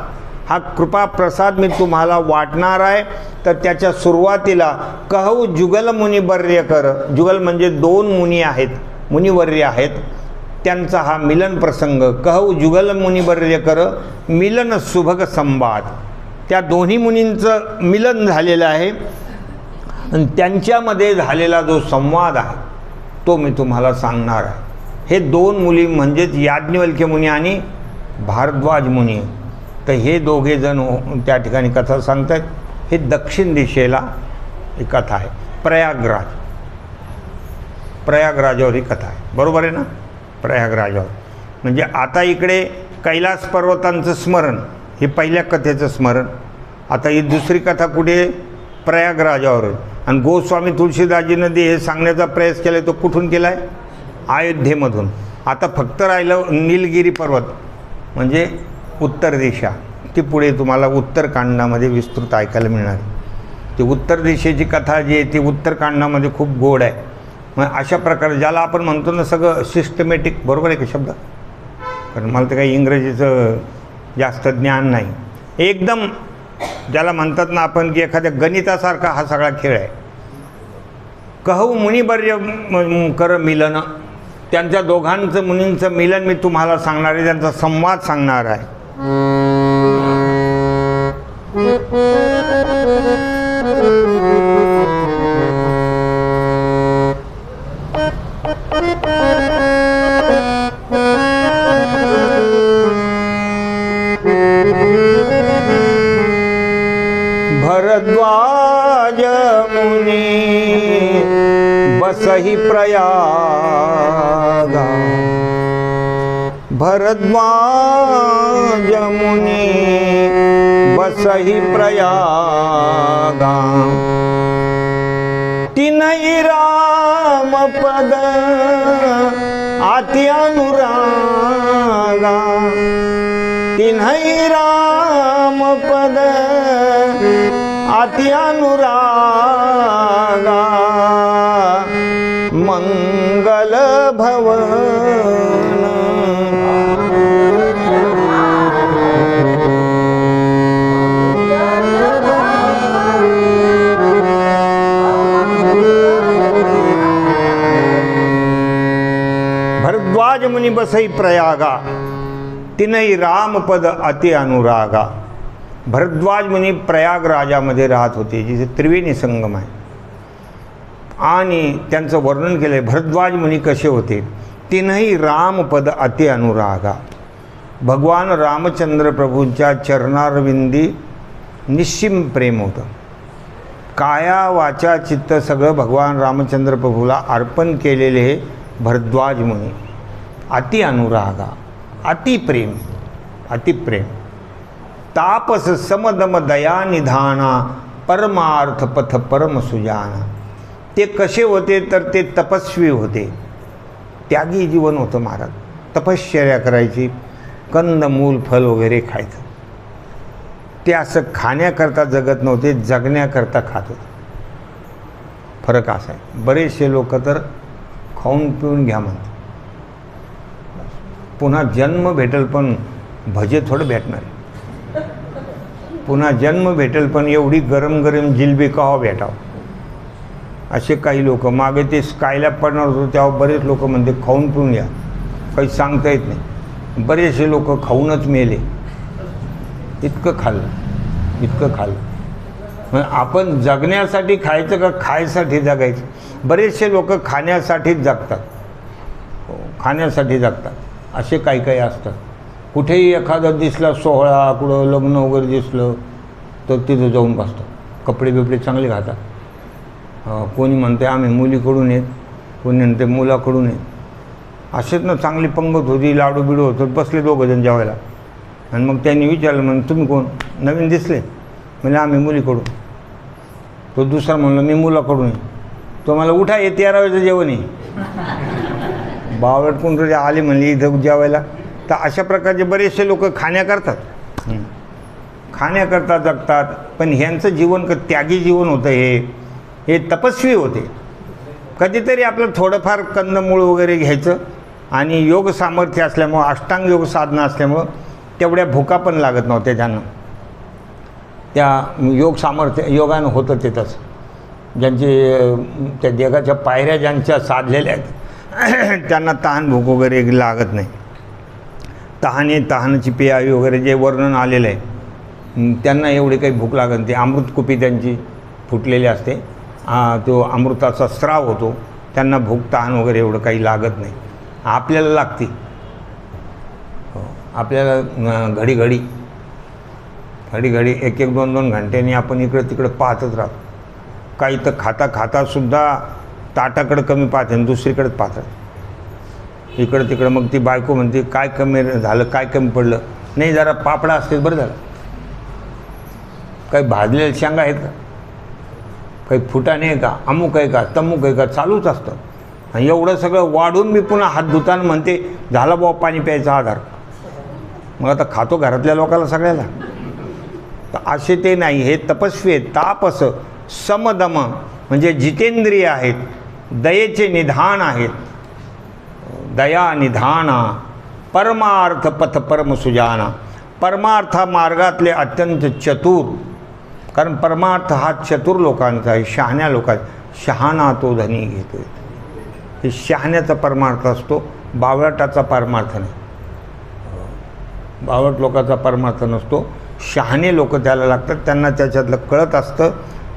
हा कृपा प्रसाद मी तुम्हाला वाटणार आहे. तर त्याच्या सुरुवातीला कहू जुगल मुनी बर्य कर, जुगल म्हणजे 2 मुनी आहेत, मुनिवर्य आहेत, त्यांचा हा मिलन प्रसंग. कहू जुगल मुनी बर्य कर मिलन सुभग संवाद. त्या दोन्ही मुनींचं मिलन झालेलं आहे आणि त्यांच्यामध्ये झालेला जो संवाद आहे तो मी तुम्हाला सांगणार आहे. हे 2 मुली म्हणजेच याज्ञवल्क्य मुनी आणि भारद्वाज मुनी. तर हे दोघे जण त्या ठिकाणी कथा सांगतात. हे दक्षिण दिशेला ही कथा आहे. प्रयागराजावर ही कथा आहे, बरोबर आहे ना. प्रयागराजावर म्हणजे आता इकडे कैलास पर्वतांचं स्मरण, हे पहिल्या कथेचं स्मरण. आता ही दुसरी कथा कुठे? प्रयागराजावर. आणि गोस्वामी तुलसीदासजीनं हे सांगण्याचा प्रयास केला, तो कुठून केला आहे? अयोध्येमधून. आता फक्त राहिलं निलगिरी पर्वत म्हणजे उत्तर दिशा. ती पुढे तुम्हाला उत्तरकांडामध्ये विस्तृत ऐकायला मिळणार. ती उत्तर दिशेची कथा जी आहे ती उत्तरकांडामध्ये खूप गोड आहे. मग अशा प्रकारे ज्याला आपण म्हणतो ना सगळं सिस्टमॅटिक, बरोबर आहे का शब्द? कारण मला तर काही इंग्रजीचं जास्त ज्ञान नाही. एकदम ज्याला म्हणतात ना आपण की एखाद्या गणितासारखा हा सगळा खेळ आहे. कहू मुनिबर्य कर मिलन, त्यांच्या दोघांचं मुनींचं मिलन मी तुम्हाला सांगणार आहे, त्यांचा संवाद सांगणार आहे. भरद्वाज मुनी बसहि प्रयागा, भरद्वाज मुनि बसहि प्रयागा, तिन्हि राम पद अति अनुरागा, तिन्हि राम पद अति अनुरागा, मंगल भवन. भरद्वाज मुनि बसई प्रयागा, तिन्ही रामपद अति अनुरागा. भरद्वाज मुनी प्रयागराजामध्ये राहत होते, जिथे त्रिवेणी संगम आहे. आणि त्यांचं वर्णन केलं आहे. भरद्वाज मुनी कसे होते? तिन्ही रामपद अति अनुरागा. भगवान रामचंद्र प्रभूंच्या चरणारविंदी निश्चिम प्रेम होतं. काया वाचा चित्त सगळं भगवान रामचंद्र प्रभूला अर्पण केलेले हे भरद्वाज मुनी. अति अनुरागा, अतिप्रेम, अतिप्रेम. तापस समदम दया निधाना, परमार्थ पथ परम सुजाना. ते कसे होते? तर ते तपस्वी होते, त्यागी जीवन होतं महाराज. तपश्चर्या करायची, कंदमूल फल वगैरे खायचं. ते असं खाण्याकरता जगत नव्हते, जगण्याकरता खात होते. फरक असा आहे. बरेचसे लोक तर खाऊन पिऊन घ्या म्हणतात, पुन्हा जन्म भेटेल पण भजे थोडं भेटणार. पुन्हा जन्म भेटेल पण एवढी गरम गरम जिलबी कवा भेटावं. असे काही लोक. मागे ते स्कायलॅब पडणार होतं तेव्हा बरेच लोक म्हणते खाऊन पिऊन घ्या. काही सांगता येत नाही. बरेचसे लोक खाऊनच मेले, इतकं खाल्लं. मग आपण जगण्यासाठी खायचं का खायसाठी जगायचं? बरेचसे लोक खाण्यासाठीच जगतात, खाण्यासाठी जगतात. असे काही काही असतात. कुठेही एखादं दिसला सोहळा, कुठं लग्न वगैरे दिसलं तर तिथं जाऊन बसतात. कपडे बिपडे चांगले घालतात. कोणी म्हणते आम्ही मुलीकडून येत, कोणी म्हणते मुलाकडून येत. असेच ना चांगली पंगत होती, लाडू बिडू होतं, बसले दोघंजण जेवायला. आणि मग त्यांनी विचारलं, म्हणजे तुम्ही कोण? नवीन दिसले? म्हणजे आम्ही मुलीकडून. तो दुसरा म्हणलं मी मुलाकडून आहे. तो मला उठा, ये 13वेचं जेवण आहे. बावळट कोणतरी आले म्हणले इथं जेवायला. तर अशा प्रकारचे बरेचसे लोक खाण्याकरता जगतात. पण ह्यांचं जीवन त्यागी जीवन होतं. हे तपस्वी होते. कधीतरी आपलं थोडंफार कंदमूळ वगैरे घ्यायचं आणि योग सामर्थ्य असल्यामुळं, अष्टांग योग साधना असल्यामुळं तेवढ्या भुका पण लागत नव्हत्या त्यांना. त्या योग सामर्थ्य योगानं होतं ते तसं. ज्यांचे त्या देगाच्या पायऱ्या ज्यांच्या साधलेल्या आहेत त्यांना तहान भूक वगैरे लागत नाही. तहानाची पेयावी वगैरे जे वर्णन आलेलं आहे त्यांना एवढी काही भूक लागत नाही. अमृतकुपी त्यांची फुटलेली असते, तो अमृताचा स्राव होतो, त्यांना भूक तहान वगैरे एवढं काही लागत नाही. आपल्याला लागते. आपल्याला घडी एक 2 घंट्यांनी आपण इकडं तिकडं पाहतच राहतो. काही तर खातासुद्धा ताटाकडं कमी पाहते आणि दुसरीकडेच पाहतात, इकडं तिकडं. मग ती बायको म्हणते काय कमी झालं, काय कमी पडलं? नाही, जरा पापडा असते बरं झालं. काही भाजलेल्या शेंगा आहेत का, काही फुटाणे आहे का, अमुक आहे का, तमुक आहे का, चालूच असतं. आणि एवढं सगळं वाढून मी पुन्हा हात धुताना म्हणते झाला बाबा पाणी प्यायचा आधार. मग आता खातो घरातल्या लोकांना सगळ्याला. तर असे ते नाही, हे तपस्वी आहेत. तापस समदम म्हणजे जितेंद्रिय आहेत, दयेचे निधान आहेत. दया निधाना परमार्थ पथ परम सुजाना. परमार्थ मार्गातले अत्यंत चतुर, कारण परमार्थ हा चतुर लोकांचा आहे, शहाण्या लोकांचा. शहाणा तो धनी घेतोय. हे शहाण्याचा परमार्थ असतो, बावळटाचा परमार्थ नाही. बावळट लोकांचा परमार्थ नसतो. शहाणे लोक त्याला लागतात, त्यांना त्याच्यातलं कळत असतं,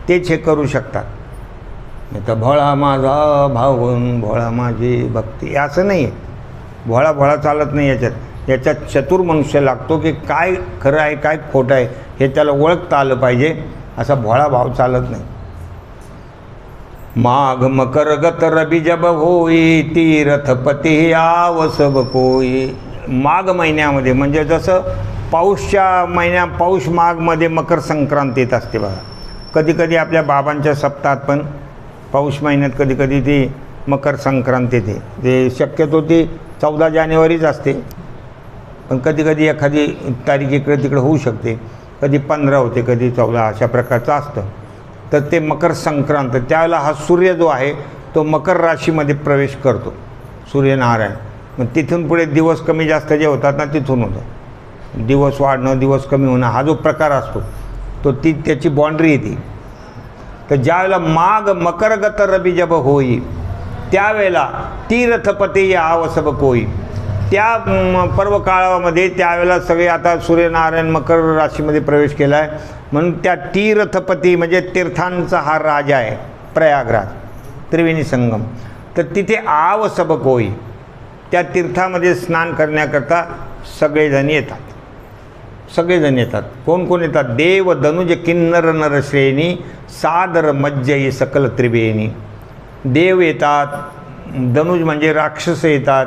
तेच हे करू शकतात. नाही तर भोळा माझा भावन, भोळा माझी भक्ती, असं नाही आहे. भोळा चालत नाही याच्यात चतुर मनुष्य लागतो की काय खरं आहे काय खोटं आहे हे त्याला ओळखता आलं पाहिजे. असा भोळा भाव चालत नाही. माघ मकर गत रबी जब होई, तीर्थपती आवसब कोई. माघ महिन्यामध्ये म्हणजे जसं पौष माघमध्ये मकर संक्रांतीत असते बघा. कधी आपल्या बाबांच्या सप्ताहात पण पौष महिन्यात कधी ती मकर संक्रांती येते. ते शक्यतो ती 14 जानेवारीच असते, पण कधी एखादी तारीख इकडे तिकडे होऊ शकते. कधी 15 होते, कधी 14, अशा प्रकारचं असतं. तर ते मकर संक्रांत, त्यावेळेला हा सूर्य जो आहे तो मकर राशीमध्ये प्रवेश करतो, सूर्यनारायण. मग तिथून पुढे दिवस कमी जास्त जे होतात ना, तिथून होतं दिवस वाढणं, दिवस कमी होणं, हा जो प्रकार असतो तो त्याची बाँड्री येते. तर ज्यावेळेला माघ मकरगत रबी जब होई, त्यावेळेला तीर्थपती आवसब कोई. त्या पर्व काळामध्ये त्यावेळेला सगळे, आता सूर्यनारायण मकर राशीमध्ये प्रवेश केला आहे म्हणून त्या तीर्थपती म्हणजे तीर्थांचा हा राजा आहे प्रयागराज, त्रिवेणी संगम. तर तिथे आवसब कोई, त्या तीर्थामध्ये स्नान करण्याकरता सगळेजण येतात. कोण येतात? देव धनुज किन्नर नरश्रेणी, सादर मज्जई सकल त्रिवेणी. देव येतात, धनुज म्हणजे राक्षस येतात.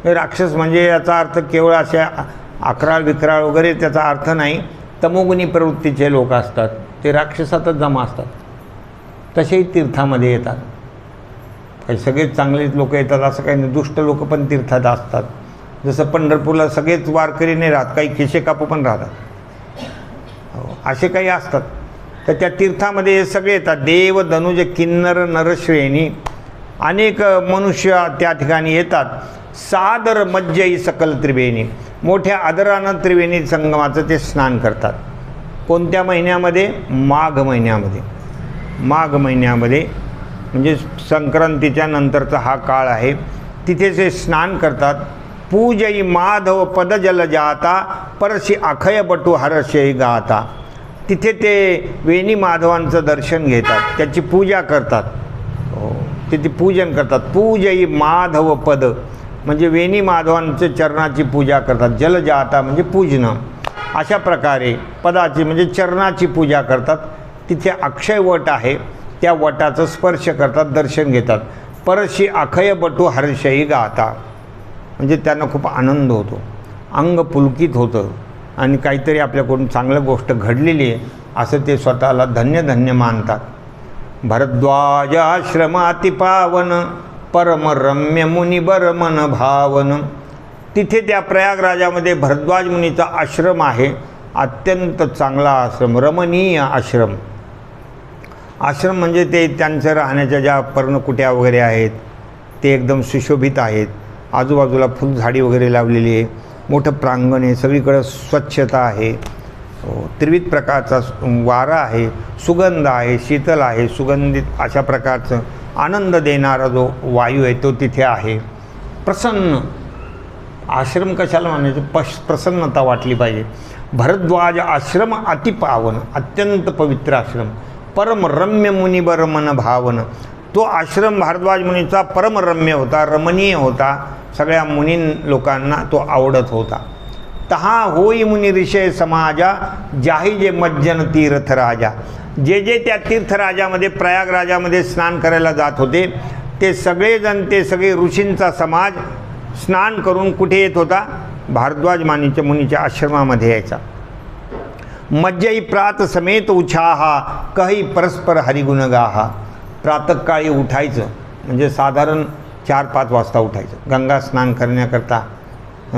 राक्षस म्हणजे याचा अर्थ केवळ अशा अकराळ विक्राळ वगैरे त्याचा अर्थ नाही. तमोगुणी प्रवृत्तीचे लोक असतात, ते राक्षसातच जमा असतात. तसेही तीर्थामध्ये येतात. काही सगळेच चांगलेच लोक येतात असं काही नाही, दुष्ट लोक पण तीर्थात असतात. जसं पंढरपूरला सगळेच वारकरी नाही राहत, काही खिसे कापू पण राहतात, असे काही असतात. तर त्या तीर्थामध्ये हे सगळे येतात. देव धनुज किन्नर नरश्रेणी, अनेक मनुष्य त्या ठिकाणी येतात. सादर मज्जई सकल त्रिवेणी, मोठ्या आदरानं त्रिवेणी संगमाचं ते स्नान करतात. कोणत्या महिन्यामध्ये? माघ महिन्यामध्ये. माघ महिन्यामध्ये म्हणजे संक्रांतीच्या नंतरचा हा काळ आहे. तिथे ते स्नान करतात. पूजई माधव पदजल जाता परशी अखय बटू हर्षई गाता. तिथे ते वेणी माधवांचं दर्शन घेतात, त्याची पूजा करतात. तिथे पूजन करतात. पूजई माधव पद म्हणजे वेणी माधवांचे चरणाची पूजा करतात. जल जाता म्हणजे पूजनं. अशा प्रकारे पदाची म्हणजे चरणाची पूजा करतात. तिथे अक्षय वट आहे, त्या वटाचं स्पर्श करतात, दर्शन घेतात. परशी अखय बटू हर्षई गाता म्हणजे त्यांना खूप आनंद होतो, अंग पुलकित होतं आणि काहीतरी आपल्याकडून चांगलं गोष्ट घडलेली आहे असं ते स्वतःला धन्य धन्य मानतात. भरद्वाज आश्रम अतिपावन परमरम्य मुनिबर मन भावन. तिथे त्या प्रयागराजामध्ये भरद्वाज मुनीचा आश्रम आहे, अत्यंत चांगला आश्रम, रमणीय आश्रम. आश्रम म्हणजे ते त्यांचं राहण्याच्या ज्या पर्णकुट्या वगैरे आहेत ते एकदम सुशोभित आहेत. आजूबाजूला फुलझाडी वगैरे लावलेली आहे, मोठं प्रांगण आहे, सगळीकडं स्वच्छता आहे, त्रिविध प्रकारचा वारा आहे, सुगंध आहे, शीतल आहे, सुगंधित अशा प्रकारचं आनंद देणारा जो वायू आहे तो तिथे आहे. प्रसन्न आश्रम कशाला म्हणायचं, प्रसन्नता वाटली पाहिजे. भरद्वाज आश्रम अतिपावन अत्यंत पवित्र आश्रम. परमरम्य मुनिबर मन भावन. तो आश्रम भारद्वाज मुनीचा परमरम्य होता, रमणीय होता, सगळ्या मुनी लोकांना तो आवडत होता. तहा होई मुनी ऋषय समाजा जाही जे मज्जन तीर्थराजा. जे जे त्या तीर्थराजामध्ये प्रयागराजामध्ये स्नान करायला जात होते ते सगळेजण, ते सगळे ऋषींचा समाज स्नान करून कुठे येत होता, भारद्वाज मुनीच्या आश्रमामध्ये यायचा. मज्जई प्रात समेत उछाहा कही परस्पर हरिगुण गाहा. प्रातःकाळी उठायचं म्हणजे साधारण 4-5 वाजता उठायचं, गंगा स्नान करण्याकरता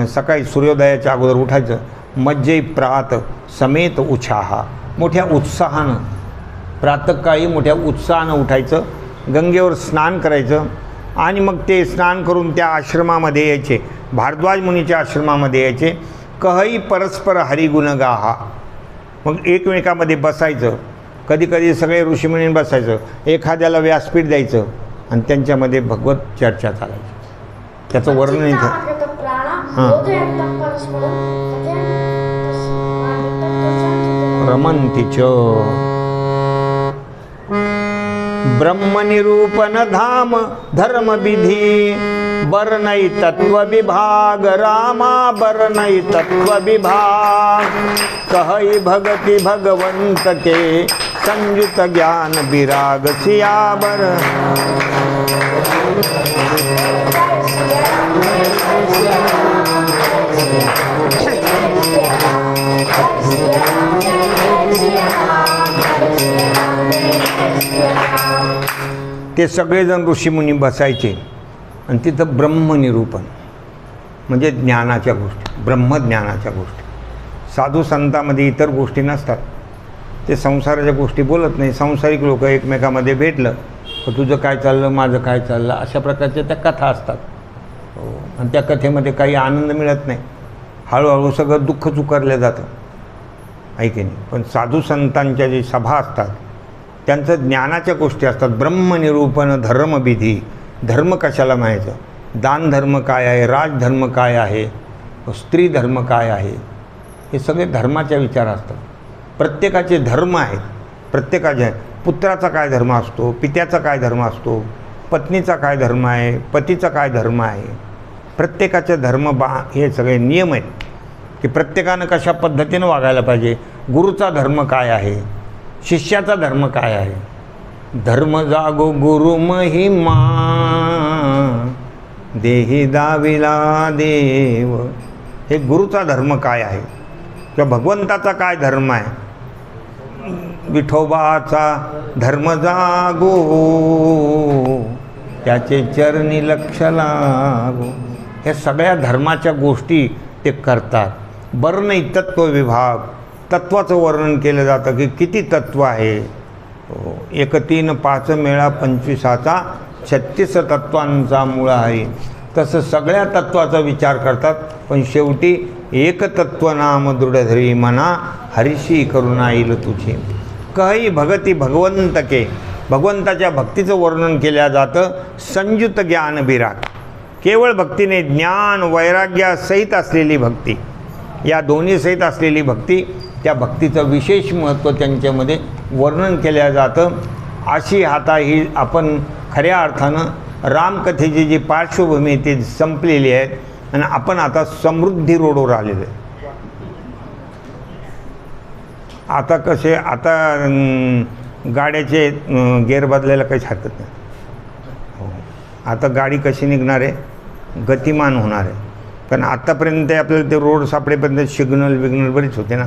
सकाळी सूर्योदयाच्या अगोदर उठायचं. मज्जई प्रात समेत उछाहा, मोठ्या उत्साहानं प्रातःकाळी मोठ्या उत्साहानं उठायचं, गंगेवर स्नान करायचं आणि मग ते स्नान करून त्या आश्रमामध्ये यायचे, भारद्वाज मुनीच्या आश्रमामध्ये यायचे. कहई परस्पर हरिगुण गाहा. मग एकमेकामध्ये बसायचं, कधी कधी सगळे ऋषीमुनी बसायचं, एखाद्याला व्यासपीठ द्यायचं आणि त्यांच्यामध्ये भगवत चर्चा चालायची. त्याचं वर्णन इथं रमंतीच ब्रह्मनिरूपण धाम धर्म विधी बरनई तत्व विभाग रामा बरनई तत्व विभाग. कहई भगति भगवंत के संयुत ज्ञान विराग सियावर. ते सगळेजण ऋषीमुनी बसायचे आणि तिथं ब्रह्मनिरूपण म्हणजे ज्ञानाच्या गोष्टी, ब्रह्मज्ञानाच्या गोष्टी. साधू संतांमध्ये इतर गोष्टी नसतात, ते संसाराच्या गोष्टी बोलत नाही. सांसारिक लोक एकमेकामध्ये भेटलं तर तुझं काय चाललं, माझं काय चाललं, अशा प्रकारच्या त्या कथा असतात. आणि त्या कथेमध्ये काही आनंद मिळत नाही, हळूहळू सगळं दुःख चुकारलं जातं, आहे की नाही. पण साधू संतांच्या जी सभा असतात त्यांचं ज्ञानाच्या गोष्टी असतात. ब्रह्मनिरूपण धर्मविधी, धर्म कशाला माहायचं, दान धर्म काय आहे, राजधर्म काय आहे, स्त्री धर्म काय आहे, हे सगळे धर्माच्या विचार असतात. प्रत्येकाचे धर्म आहेत, प्रत्येकाचे. पुत्राचा काय धर्म असतो, पित्याचा काय धर्म असतो, पत्नीचा काय धर्म आहे, पतीचा काय धर्म आहे, प्रत्येकाचे धर्म हे सगळे नियम आहेत की प्रत्येकानं कशा पद्धतीनं वागायला पाहिजे. गुरुचा धर्म काय आहे, शिष्याचा धर्म काय आहे. धर्म जागो गुरु महिमा देही दाविला देव. हे गुरुचा धर्म काय आहे किंवा भगवंताचा काय धर्म आहे. विठोबाचा धर्म जागो त्याचे चरणी लक्ष लागो. हे सगळ्या धर्माच्या गोष्टी ते करतात. बरनई तत्व विभाग, तत्वाचं वर्णन केलं जातं की किती तत्व आहे. 1 3 5 मेळा 25 36 तत्वांचा मूळ आहे. तसं सगळ्या तत्वाचा विचार करतात, पण शेवटी एक तत्व नाम दृढधरी मना हरिशी करुणा येईल तुझी. काही भगती भगवंतके, भगवंताच्या भक्तीचं वर्णन केलं जातं. संयुत ज्ञान विराग, केवळ भक्ती नाही, ज्ञान वैराग्यासहित असलेली भक्ती, या दोन्ही सहित असलेली भक्ती, त्या भक्तीचं विशेष महत्त्व त्यांच्यामध्ये वर्णन केलं जातं. अशी आता ही आपण खऱ्या अर्थानं रामकथेची जी पार्श्वभूमी आहे ती संपलेली आहे आणि आपण आता समृद्धी रोडवर आलेलो आहे. आता कसे आता गाड्याचे गेअर बदलायला काहीच हरकत नाही. हो, आता गाडी कशी निघणार आहे, गतिमान होणार आहे. कारण आत्तापर्यंत आपल्याला ते रोड सापडेपर्यंत सिग्नल विग्नल बरेच होते ना.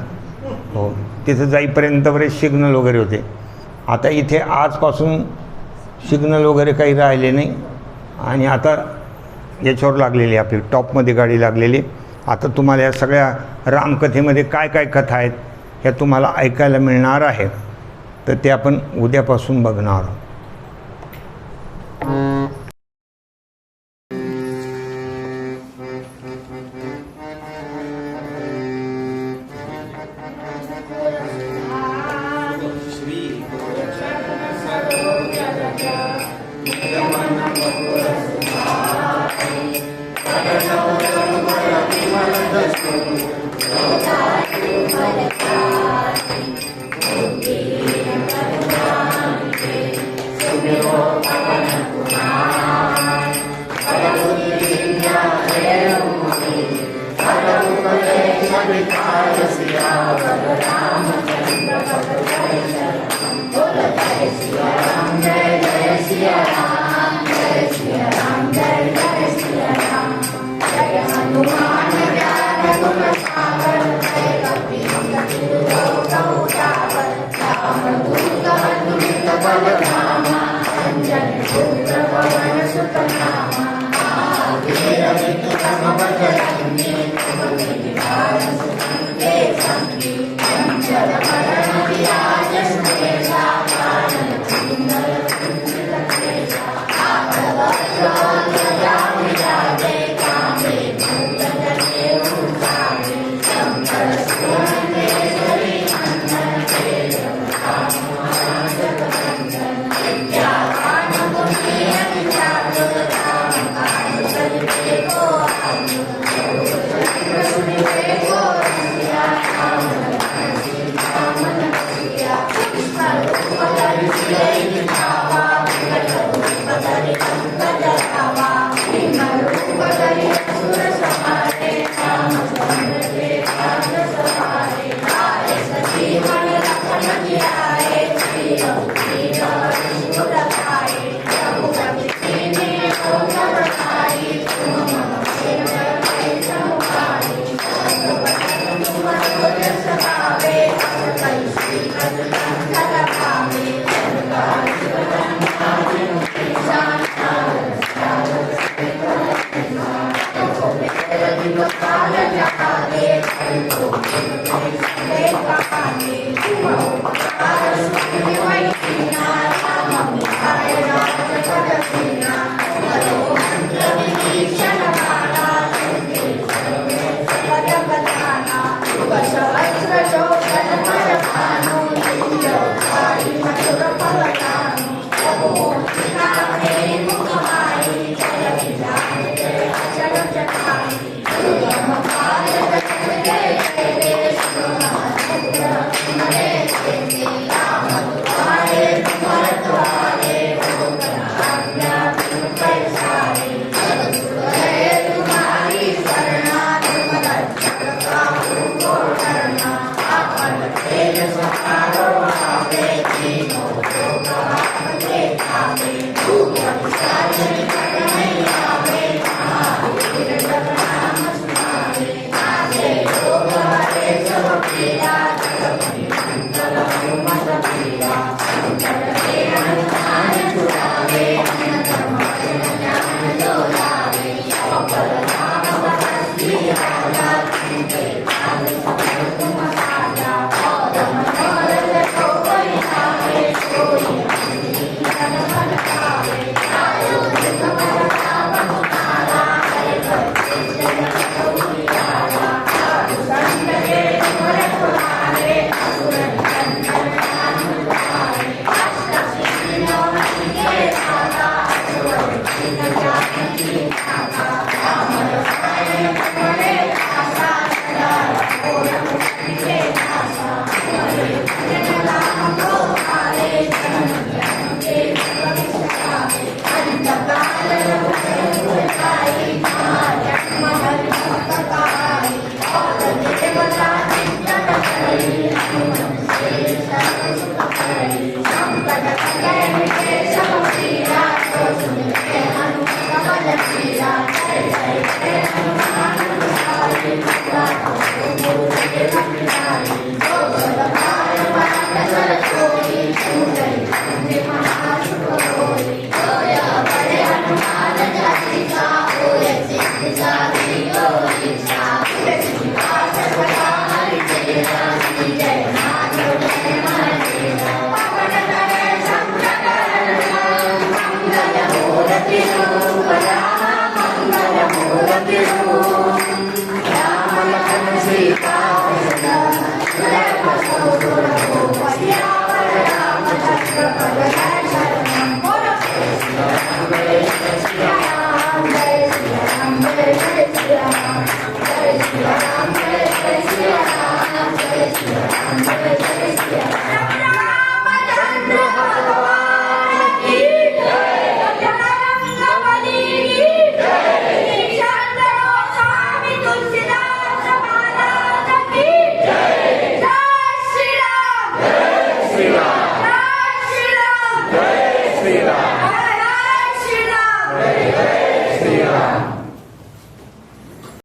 हो, तिथं जाईपर्यंत बरेच सिग्नल वगैरे होते. आता इथे आजपासून सिग्नल वगैरे काही राहिले नाही आणि आता याच्यावर लागलेली आपली टॉपमध्ये गाडी लागलेली. आता तुम्हाला या सगळ्या रामकथेमध्ये काय काय कथा आहेत ह्या तुम्हाला ऐकायला मिळणार आहे. तर ते आपण उद्यापासून बघणार आहोत. जय